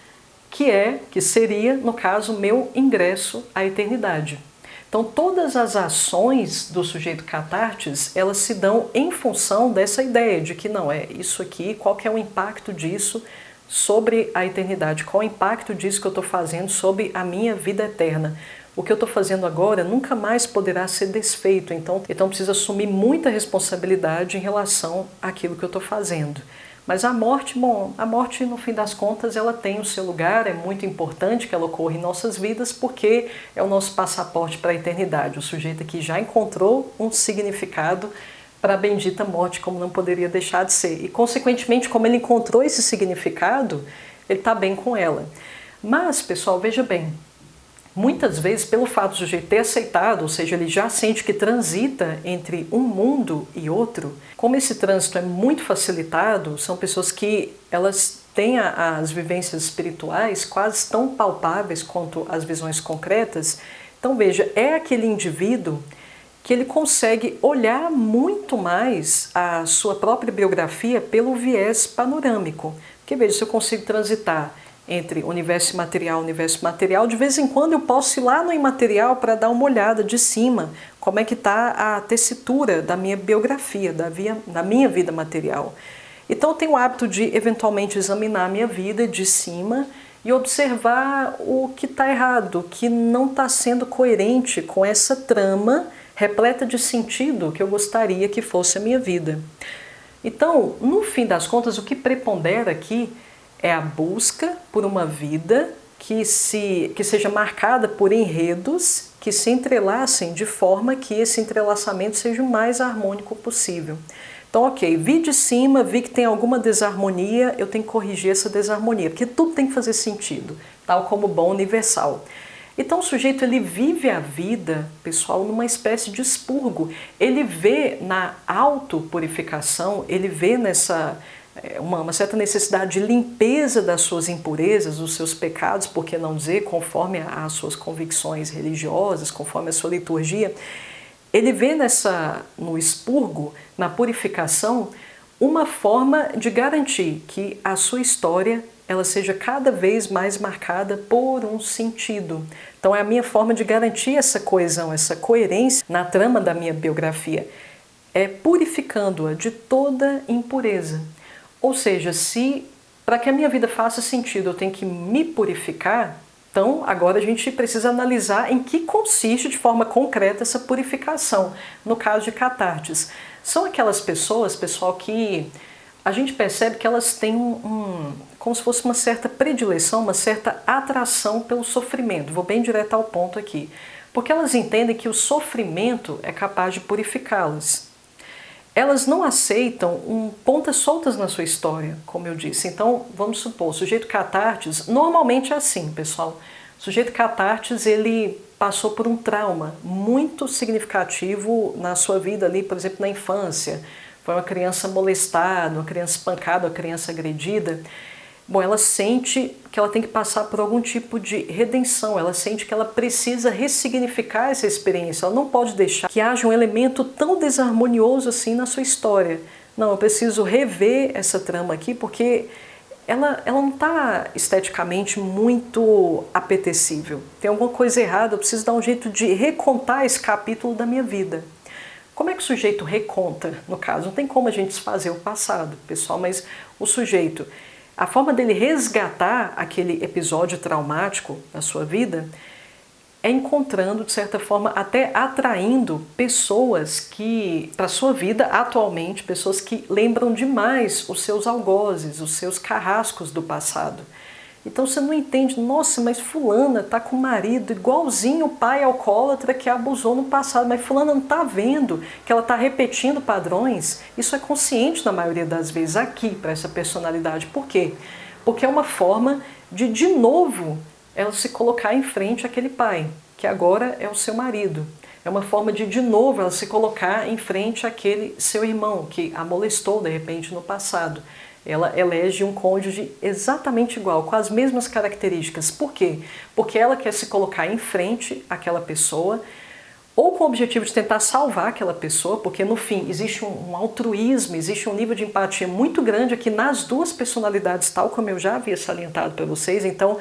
que seria, no caso, meu ingresso à eternidade. Então todas as ações do sujeito catartes, elas se dão em função dessa ideia de que não é isso aqui, qual que é o impacto disso sobre a eternidade, qual é o impacto disso que eu estou fazendo sobre a minha vida eterna. O que eu estou fazendo agora nunca mais poderá ser desfeito, então preciso assumir muita responsabilidade em relação àquilo que eu estou fazendo. Mas a morte, bom, a morte no fim das contas ela tem o seu lugar, é muito importante que ela ocorra em nossas vidas porque é o nosso passaporte para a eternidade. O sujeito aqui já encontrou um significado para a bendita morte, como não poderia deixar de ser. E consequentemente, como ele encontrou esse significado, ele está bem com ela. Mas, pessoal, veja bem, muitas vezes, pelo fato do sujeito ter aceitado, ou seja, ele já sente que transita entre um mundo e outro, como esse trânsito é muito facilitado, são pessoas que elas têm as vivências espirituais quase tão palpáveis quanto as visões concretas. Então veja, é aquele indivíduo que ele consegue olhar muito mais a sua própria biografia pelo viés panorâmico. Porque veja, se eu consigo transitar entre universo imaterial e universo material, de vez em quando eu posso ir lá no imaterial para dar uma olhada de cima, como é que está a tessitura da minha biografia, da minha vida material. Então eu tenho o hábito de eventualmente examinar a minha vida de cima e observar o que está errado, o que não está sendo coerente com essa trama repleta de sentido que eu gostaria que fosse a minha vida. Então, no fim das contas, o que prepondera aqui é a busca por uma vida que seja marcada por enredos que se entrelacem de forma que esse entrelaçamento seja o mais harmônico possível. Então, ok, vi de cima, vi que tem alguma desarmonia, eu tenho que corrigir essa desarmonia, porque tudo tem que fazer sentido, tal como o bom universal. Então o sujeito ele vive a vida, pessoal, numa espécie de expurgo. Ele vê na autopurificação, ele vê nessa uma certa necessidade de limpeza das suas impurezas, dos seus pecados, por que não dizer, conforme as suas convicções religiosas, conforme a sua liturgia. Ele vê no expurgo, na purificação, uma forma de garantir que a sua história ela seja cada vez mais marcada por um sentido. Então é a minha forma de garantir essa coesão, essa coerência na trama da minha biografia, é purificando-a de toda impureza. Ou seja, se para que a minha vida faça sentido eu tenho que me purificar, então agora a gente precisa analisar em que consiste de forma concreta essa purificação. No caso de catartes, são aquelas pessoas, pessoal, que a gente percebe que elas têm como se fosse uma certa predileção, uma certa atração pelo sofrimento. Vou bem direto ao ponto aqui. Porque elas entendem que o sofrimento é capaz de purificá-las. Elas não aceitam pontas soltas na sua história, como eu disse. Então, vamos supor, o sujeito catartes, normalmente é assim, pessoal. O sujeito catartes, ele passou por um trauma muito significativo na sua vida ali, por exemplo, na infância. Foi uma criança molestada, uma criança espancada, uma criança agredida. Bom, ela sente que ela tem que passar por algum tipo de redenção, ela sente que ela precisa ressignificar essa experiência, ela não pode deixar que haja um elemento tão desarmonioso assim na sua história. Não, eu preciso rever essa trama aqui porque ela não está esteticamente muito apetecível. Tem alguma coisa errada, eu preciso dar um jeito de recontar esse capítulo da minha vida. Como é que o sujeito reconta, no caso? Não tem como a gente desfazer o passado, pessoal, mas o sujeito, a forma dele resgatar aquele episódio traumático da sua vida é encontrando, de certa forma, até atraindo pessoas que, para a sua vida atualmente, pessoas que lembram demais os seus algozes, os seus carrascos do passado. Então você não entende, nossa, mas fulana tá com o marido igualzinho o pai alcoólatra que abusou no passado, mas fulana não tá vendo que ela tá repetindo padrões. Isso é consciente na maioria das vezes aqui para essa personalidade. Por quê? Porque é uma forma de novo, ela se colocar em frente àquele pai, que agora é o seu marido. É uma forma de novo, ela se colocar em frente àquele seu irmão que a molestou de repente no passado. Ela elege um cônjuge exatamente igual, com as mesmas características. Por quê? Porque ela quer se colocar em frente àquela pessoa, ou com o objetivo de tentar salvar aquela pessoa, porque no fim existe um altruísmo, existe um nível de empatia muito grande aqui nas duas personalidades, tal como eu já havia salientado para vocês. Então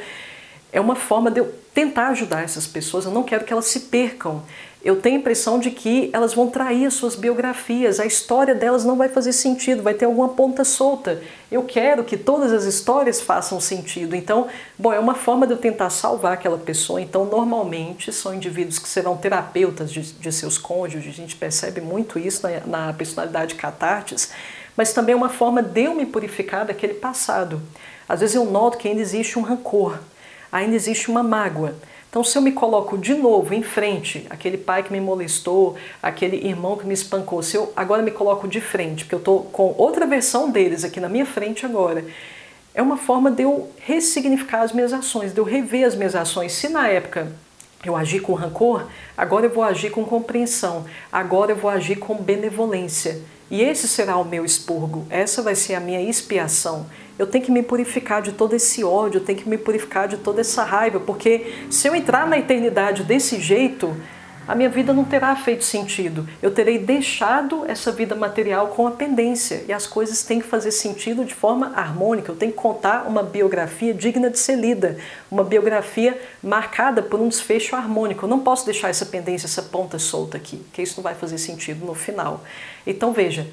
é uma forma de eu tentar ajudar essas pessoas, eu não quero que elas se percam. Eu tenho a impressão de que elas vão trair as suas biografias, a história delas não vai fazer sentido, vai ter alguma ponta solta. Eu quero que todas as histórias façam sentido. Então, bom, é uma forma de eu tentar salvar aquela pessoa. Então, normalmente, são indivíduos que serão terapeutas de seus cônjuges, a gente percebe muito isso na personalidade catartes, mas também é uma forma de eu me purificar daquele passado. Às vezes eu noto que ainda existe um rancor, ainda existe uma mágoa. Então, se eu me coloco de novo em frente, aquele pai que me molestou, aquele irmão que me espancou, se eu agora me coloco de frente, porque eu estou com outra versão deles aqui na minha frente agora, é uma forma de eu ressignificar as minhas ações, de eu rever as minhas ações. Se na época eu agi com rancor, agora eu vou agir com compreensão, agora eu vou agir com benevolência. e esse será o meu expurgo, essa vai ser a minha expiação. Eu tenho que me purificar de todo esse ódio, eu tenho que me purificar de toda essa raiva, porque se eu entrar na eternidade desse jeito, a minha vida não terá feito sentido. Eu terei deixado essa vida material com a pendência, e as coisas têm que fazer sentido de forma harmônica. Eu tenho que contar uma biografia digna de ser lida, uma biografia marcada por um desfecho harmônico. Eu não posso deixar essa pendência, essa ponta solta aqui, porque isso não vai fazer sentido no final. Então veja,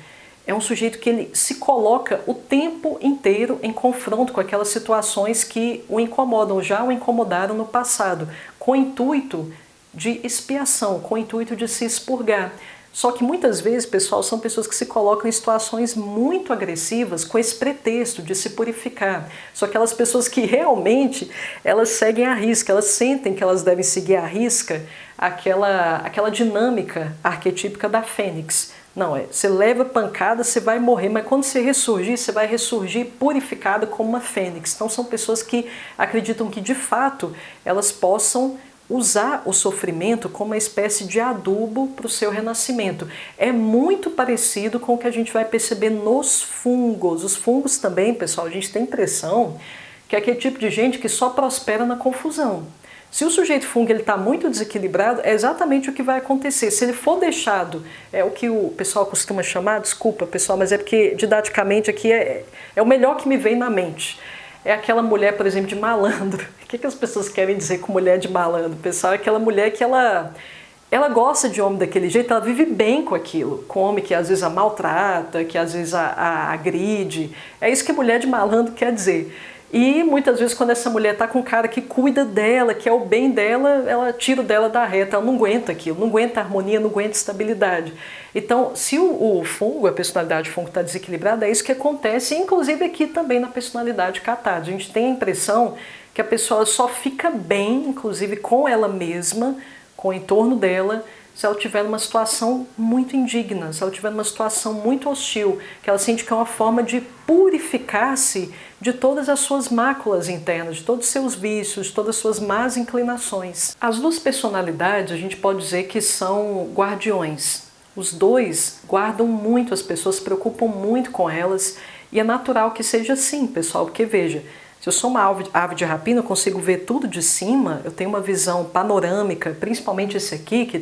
é um sujeito que ele se coloca o tempo inteiro em confronto com aquelas situações que o incomodam, já o incomodaram no passado, com o intuito de expiação, com o intuito de se expurgar. Só que muitas vezes, pessoal, são pessoas que se colocam em situações muito agressivas com esse pretexto de se purificar. São aquelas pessoas que realmente elas seguem à risca, elas sentem que elas devem seguir à risca aquela dinâmica arquetípica da fênix. Não, você leva pancada, você vai morrer, mas quando você ressurgir, você vai ressurgir purificada como uma fênix. Então são pessoas que acreditam que de fato elas possam usar o sofrimento como uma espécie de adubo para o seu renascimento. É muito parecido com o que a gente vai perceber nos fungos. Os fungos também, pessoal, a gente tem a impressão que é aquele tipo de gente que só prospera na confusão. Se o sujeito fungo está muito desequilibrado, é exatamente o que vai acontecer. Se ele for deixado, é o que o pessoal costuma chamar, desculpa pessoal, mas é porque didaticamente aqui é o melhor que me vem na mente. É aquela mulher, por exemplo, de malandro. O que as pessoas querem dizer com mulher de malandro, pessoal? É aquela mulher que ela gosta de homem daquele jeito, ela vive bem com aquilo. Com homem que às vezes a maltrata, que às vezes a agride. É isso que mulher de malandro quer dizer. E muitas vezes quando essa mulher está com um cara que cuida dela, que é o bem dela, ela tira o dela da reta, ela não aguenta aquilo, não aguenta harmonia, não aguenta estabilidade. Então, se o fungo, a personalidade fungo está desequilibrada, é isso que acontece, inclusive aqui também na personalidade catarrh. A gente tem a impressão que a pessoa só fica bem, inclusive com ela mesma, com o entorno dela, se ela tiver numa situação muito indigna, se ela tiver numa situação muito hostil, que ela sente que é uma forma de purificar-se de todas as suas máculas internas, de todos os seus vícios, de todas as suas más inclinações. As duas personalidades a gente pode dizer que são guardiões. Os dois guardam muito as pessoas, se preocupam muito com elas, e é natural que seja assim, pessoal, porque veja, se eu sou uma ave de rapina, eu consigo ver tudo de cima, eu tenho uma visão panorâmica, principalmente esse aqui, que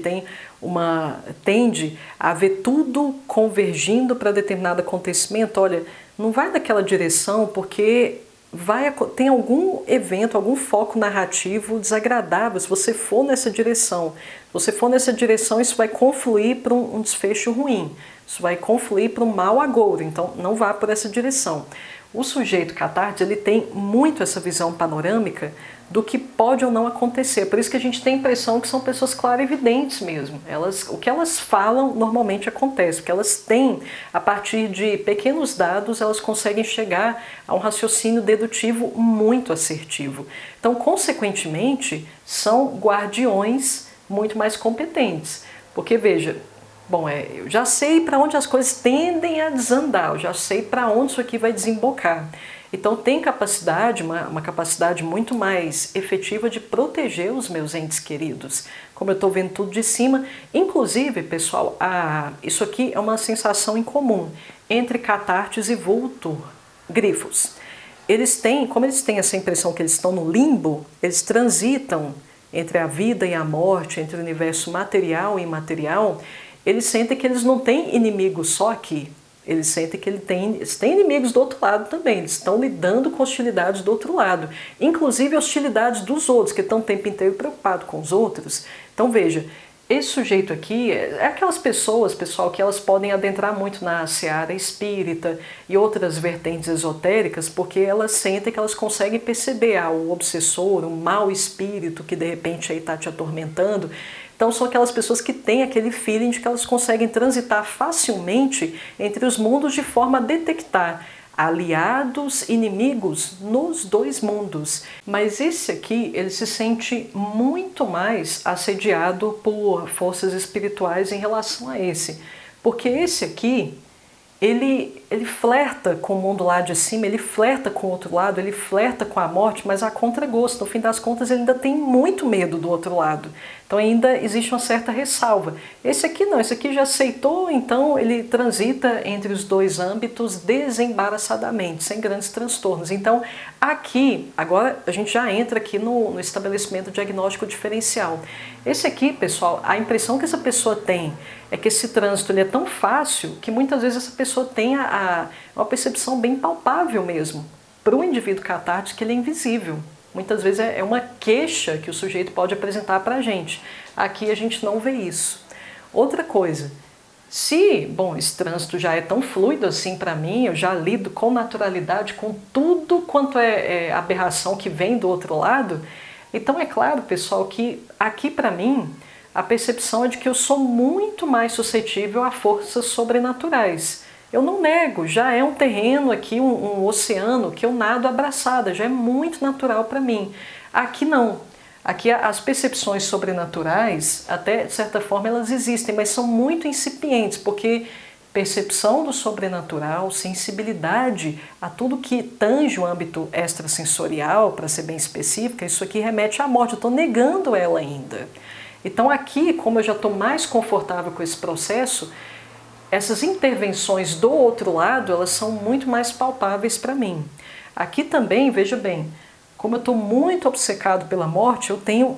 tende a ver tudo convergindo para determinado acontecimento. Olha, não vai naquela direção porque tem algum evento, algum foco narrativo desagradável se você for nessa direção. Se você for nessa direção, isso vai confluir para um desfecho ruim, isso vai confluir para um mau agouro, então não vá por essa direção. O sujeito catarrh, ele tem muito essa visão panorâmica do que pode ou não acontecer. Por isso que a gente tem a impressão que são pessoas clarividentes mesmo. O que elas falam normalmente acontece. O que elas têm, a partir de pequenos dados, elas conseguem chegar a um raciocínio dedutivo muito assertivo. Então, consequentemente, são guardiões muito mais competentes. Porque, veja, bom, eu já sei para onde as coisas tendem a desandar, eu já sei para onde isso aqui vai desembocar. Então tem capacidade, uma capacidade muito mais efetiva de proteger os meus entes queridos. Como eu estou vendo tudo de cima, inclusive, pessoal, isso aqui é uma sensação incomum entre catarrhs e vultur, grifos. Como eles têm essa impressão que eles estão no limbo, eles transitam entre a vida e a morte, entre o universo material e imaterial. Eles sentem que eles não têm inimigos só aqui, eles sentem que eles têm inimigos do outro lado também, eles estão lidando com hostilidades do outro lado, inclusive hostilidades dos outros, que estão o tempo inteiro preocupados com os outros. Então veja, esse sujeito aqui é aquelas pessoas, pessoal, que elas podem adentrar muito na seara espírita e outras vertentes esotéricas, porque elas sentem que elas conseguem perceber o obsessor, o mau espírito que de repente aí está te atormentando. Então são aquelas pessoas que têm aquele feeling de que elas conseguem transitar facilmente entre os mundos de forma a detectar aliados, inimigos nos dois mundos. Mas esse aqui, ele se sente muito mais assediado por forças espirituais em relação a esse. Porque esse aqui, ele flerta com o mundo lá de cima, ele flerta com o outro lado, ele flerta com a morte, mas a contragosto. No fim das contas, ele ainda tem muito medo do outro lado. Então ainda existe uma certa ressalva. Esse aqui não, esse aqui já aceitou, então ele transita entre os dois âmbitos desembaraçadamente, sem grandes transtornos. Então aqui, agora a gente já entra aqui no estabelecimento diagnóstico diferencial. Esse aqui, pessoal, a impressão que essa pessoa tem é que esse trânsito ele é tão fácil que muitas vezes essa pessoa tem uma percepção bem palpável mesmo. Para o indivíduo catártico, ele é invisível. Muitas vezes é uma queixa que o sujeito pode apresentar para a gente. Aqui a gente não vê isso. Outra coisa, se, bom, esse trânsito já é tão fluido assim para mim, eu já lido com naturalidade com tudo quanto é aberração que vem do outro lado, então é claro, pessoal, que aqui para mim a percepção é de que eu sou muito mais suscetível a forças sobrenaturais. Eu não nego, já é um terreno aqui, um oceano que eu nado abraçada, já é muito natural para mim. Aqui não. Aqui as percepções sobrenaturais, até de certa forma, elas existem, mas são muito incipientes, porque percepção do sobrenatural, sensibilidade a tudo que tange o âmbito extrasensorial, para ser bem específica, isso aqui remete à morte, eu estou negando ela ainda. Então aqui, como eu já estou mais confortável com esse processo, essas intervenções do outro lado, elas são muito mais palpáveis para mim. Aqui também, veja bem, como eu estou muito obcecado pela morte, eu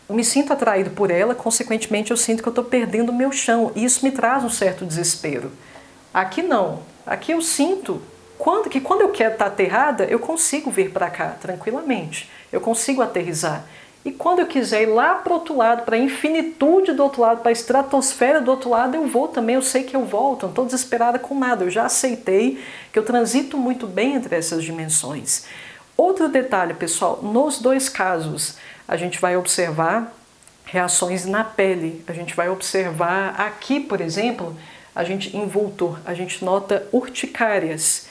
me sinto atraído por ela, consequentemente eu sinto que eu estou perdendo o meu chão, e isso me traz um certo desespero. Aqui não, aqui eu sinto que quando eu quero estar aterrada, eu consigo vir para cá tranquilamente, eu consigo aterrissar. E quando eu quiser ir lá para o outro lado, para a infinitude do outro lado, para a estratosfera do outro lado, eu vou também, eu sei que eu volto, não estou desesperada com nada, eu já aceitei que eu transito muito bem entre essas dimensões. Outro detalhe, pessoal, nos dois casos, a gente vai observar reações na pele, a gente vai observar aqui, por exemplo, envoltor, a gente nota urticárias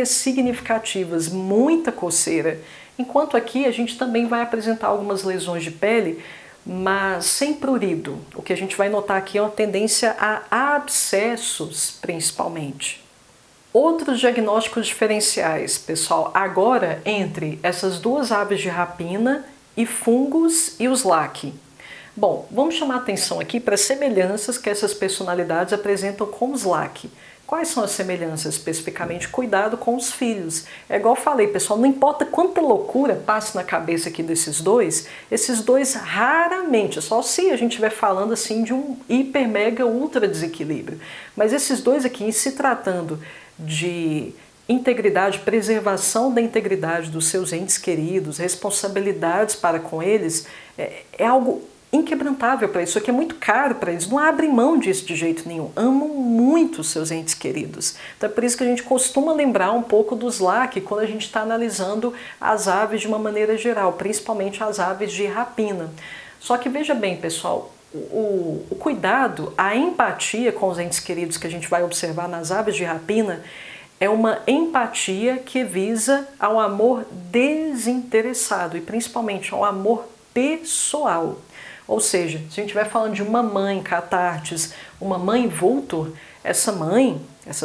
significativas, muita coceira. Enquanto aqui a gente também vai apresentar algumas lesões de pele, mas sem prurido. O que a gente vai notar aqui é uma tendência a abscessos, principalmente. Outros diagnósticos diferenciais, pessoal, agora entre essas duas aves de rapina e fungos e os lac. Bom, vamos chamar a atenção aqui para as semelhanças que essas personalidades apresentam com os lac. Quais são as semelhanças especificamente? Cuidado com os filhos. É igual eu falei, pessoal, não importa quanta loucura passe na cabeça aqui desses dois, esses dois raramente, só se a gente estiver falando assim de um hiper, mega, ultra desequilíbrio. Mas esses dois aqui, em se tratando de integridade, preservação da integridade dos seus entes queridos, responsabilidades para com eles, é algo inquebrantável para eles, isso aqui é muito caro para eles, não abrem mão disso de jeito nenhum, amam muito os seus entes queridos. Então é por isso que a gente costuma lembrar um pouco dos lac quando a gente está analisando as aves de uma maneira geral, principalmente as aves de rapina. Só que veja bem, pessoal, o cuidado, a empatia com os entes queridos que a gente vai observar nas aves de rapina é uma empatia que visa ao amor desinteressado e principalmente ao amor pessoal. Ou seja, se a gente estiver falando de uma mãe catartes, uma mãe vultor, essas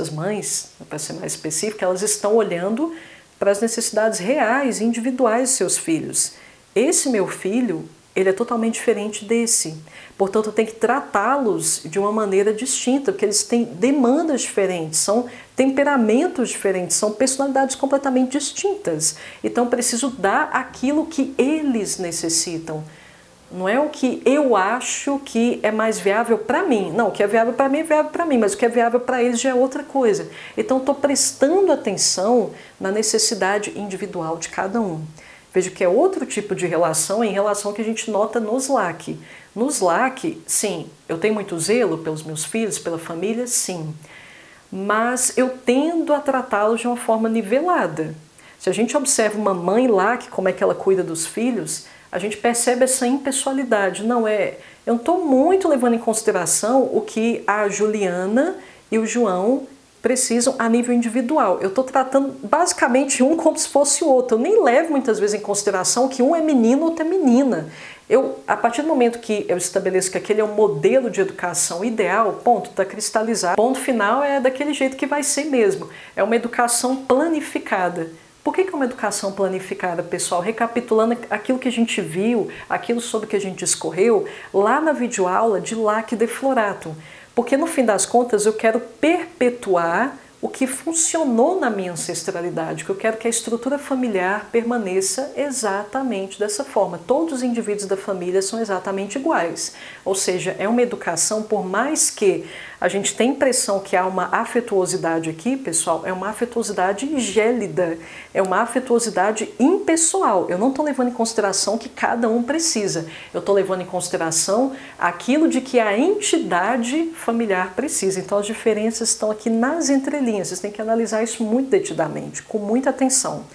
mães, para ser mais específica, elas estão olhando para as necessidades reais e individuais de seus filhos. Esse meu filho, ele é totalmente diferente desse. Portanto, eu tenho que tratá-los de uma maneira distinta, porque eles têm demandas diferentes, são temperamentos diferentes, são personalidades completamente distintas. Então, eu preciso dar aquilo que eles necessitam. Não é o que eu acho que é mais viável para mim. Não, o que é viável para mim é viável para mim, mas o que é viável para eles já é outra coisa. Então, estou prestando atenção na necessidade individual de cada um. Veja que é outro tipo de relação em relação ao que a gente nota nos lac. Nos lac, sim, eu tenho muito zelo pelos meus filhos, pela família, sim. Mas eu tendo a tratá-los de uma forma nivelada. Se a gente observa uma mãe lac, como é que ela cuida dos filhos, a gente percebe essa impessoalidade. Eu não estou muito levando em consideração o que a Juliana e o João precisam a nível individual. Eu estou tratando basicamente um como se fosse o outro. Eu nem levo muitas vezes em consideração que um é menino, outro é menina. A partir do momento que eu estabeleço que aquele é um modelo de educação ideal, ponto, está cristalizado. Ponto final é daquele jeito que vai ser mesmo. É uma educação planificada. Por que é uma educação planificada, pessoal? Recapitulando aquilo que a gente viu, aquilo sobre que a gente discorreu, lá na videoaula de Lac de Floratum. Porque no fim das contas eu quero perpetuar o que funcionou na minha ancestralidade, que eu quero que a estrutura familiar permaneça exatamente dessa forma. Todos os indivíduos da família são exatamente iguais. Ou seja, é uma educação, por mais que a gente tenha a impressão que há uma afetuosidade aqui, pessoal, é uma afetuosidade gélida, é uma afetuosidade impessoal. Eu não estou levando em consideração que cada um precisa, eu estou levando em consideração aquilo de que a entidade familiar precisa. Então as diferenças estão aqui nas entrelinhas, vocês têm que analisar isso muito detidamente, com muita atenção.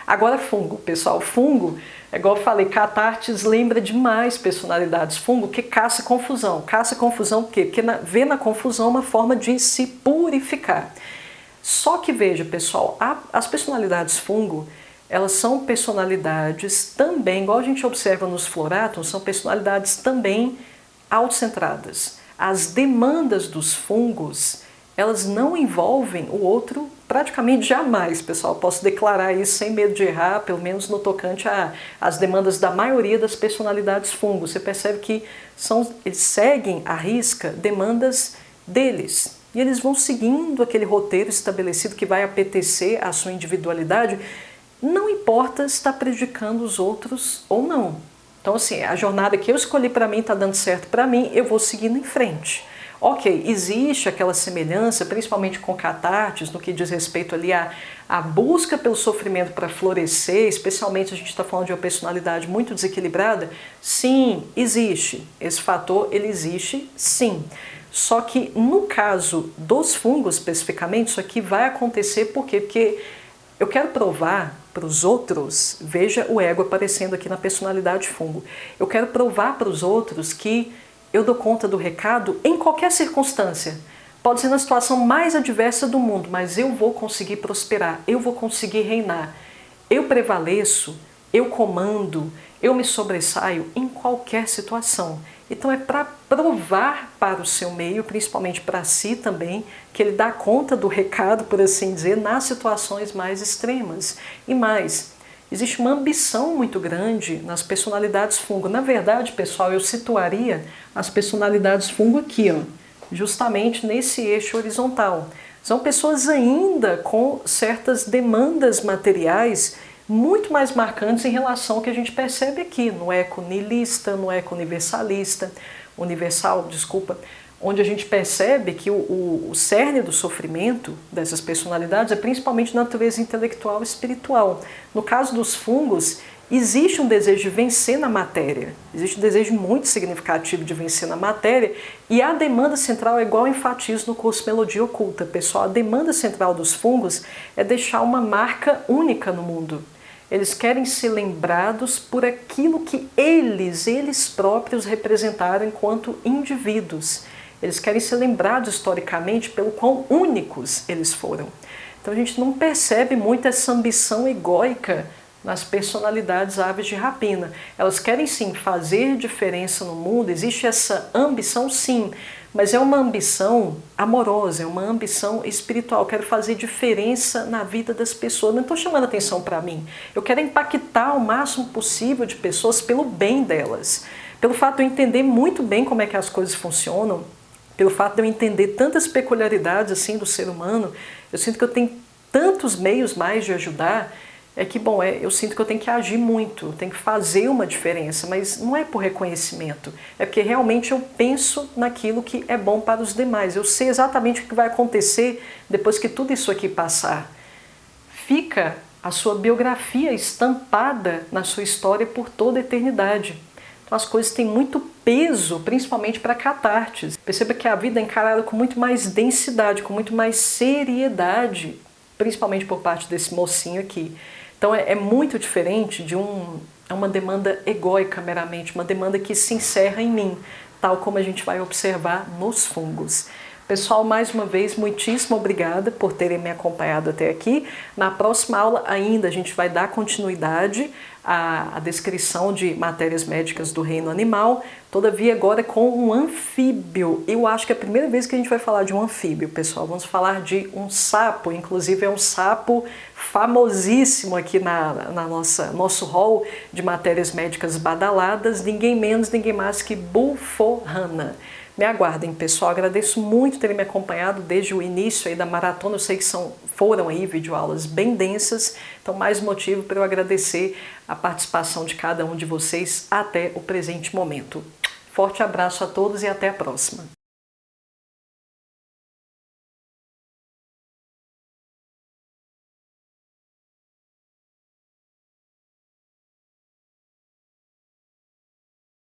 Agora fungo, pessoal, fungo, é igual eu falei, Catartes lembra demais personalidades. Fungo que caça confusão. Caça confusão o quê? Porque vê na confusão uma forma de se purificar. Só que veja, pessoal, as personalidades fungo, elas são personalidades também, igual a gente observa nos Floratum, são personalidades também autocentradas. As demandas dos fungos, elas não envolvem o outro praticamente jamais, pessoal. Posso declarar isso sem medo de errar, pelo menos no tocante às demandas da maioria das personalidades fungo. Você percebe que eles seguem à risca demandas deles. E eles vão seguindo aquele roteiro estabelecido que vai apetecer a sua individualidade, não importa se está prejudicando os outros ou não. Então, assim, a jornada que eu escolhi para mim está dando certo para mim, eu vou seguindo em frente. Ok, existe aquela semelhança, principalmente com Catartes, no que diz respeito ali à busca pelo sofrimento para florescer, especialmente se a gente está falando de uma personalidade muito desequilibrada. Sim, existe. Esse fator, ele existe, sim. Só que no caso dos fungos, especificamente, isso aqui vai acontecer por quê? Porque eu quero provar para os outros, veja o ego aparecendo aqui na personalidade fungo, eu quero provar para os outros que eu dou conta do recado em qualquer circunstância. Pode ser na situação mais adversa do mundo, mas eu vou conseguir prosperar, eu vou conseguir reinar. Eu prevaleço, eu comando, eu me sobressaio em qualquer situação. Então é para provar para o seu meio, principalmente para si também, que ele dá conta do recado, por assim dizer, nas situações mais extremas. E mais, existe uma ambição muito grande nas personalidades fungo. Na verdade, pessoal, eu situaria as personalidades fungo aqui, ó, justamente nesse eixo horizontal. São pessoas ainda com certas demandas materiais muito mais marcantes em relação ao que a gente percebe aqui, no eco nihilista, no eco universal, onde a gente percebe que o cerne do sofrimento dessas personalidades é principalmente natureza intelectual e espiritual. No caso dos fungos, existe um desejo de vencer na matéria, existe um desejo muito significativo de vencer na matéria, e a demanda central é igual eu enfatizo no curso Melodia Oculta, pessoal. A demanda central dos fungos é deixar uma marca única no mundo. Eles querem ser lembrados por aquilo que eles próprios representaram enquanto indivíduos. Eles querem ser lembrados historicamente pelo quão únicos eles foram. Então a gente não percebe muito essa ambição egóica nas personalidades aves de rapina. Elas querem sim fazer diferença no mundo, existe essa ambição sim, mas é uma ambição amorosa, é uma ambição espiritual. Eu quero fazer diferença na vida das pessoas, não estou chamando atenção para mim. Eu quero impactar o máximo possível de pessoas pelo bem delas. Pelo fato de eu entender muito bem como é que as coisas funcionam, pelo fato de eu entender tantas peculiaridades assim do ser humano, eu sinto que eu tenho tantos meios mais de ajudar, eu sinto que eu tenho que agir muito, eu tenho que fazer uma diferença, mas não é por reconhecimento, é porque realmente eu penso naquilo que é bom para os demais, eu sei exatamente o que vai acontecer depois que tudo isso aqui passar. Fica a sua biografia estampada na sua história por toda a eternidade. Então as coisas têm muito peso, principalmente para Catartes. Perceba que a vida é encarada com muito mais densidade, com muito mais seriedade, principalmente por parte desse mocinho aqui. Então é muito diferente de uma demanda egóica meramente, uma demanda que se encerra em mim, tal como a gente vai observar nos fungos. Pessoal, mais uma vez, muitíssimo obrigada por terem me acompanhado até aqui. Na próxima aula ainda a gente vai dar continuidade à descrição de matérias médicas do reino animal, todavia agora com um anfíbio. Eu acho que é a primeira vez que a gente vai falar de um anfíbio, pessoal. Vamos falar de um sapo, inclusive é um sapo famosíssimo aqui na nosso hall de matérias médicas badaladas, ninguém menos, ninguém mais que Buforrana. Me aguardem, pessoal. Agradeço muito terem me acompanhado desde o início aí da maratona. Eu sei que foram aí videoaulas bem densas, então mais motivo para eu agradecer a participação de cada um de vocês até o presente momento. Forte abraço a todos e até a próxima.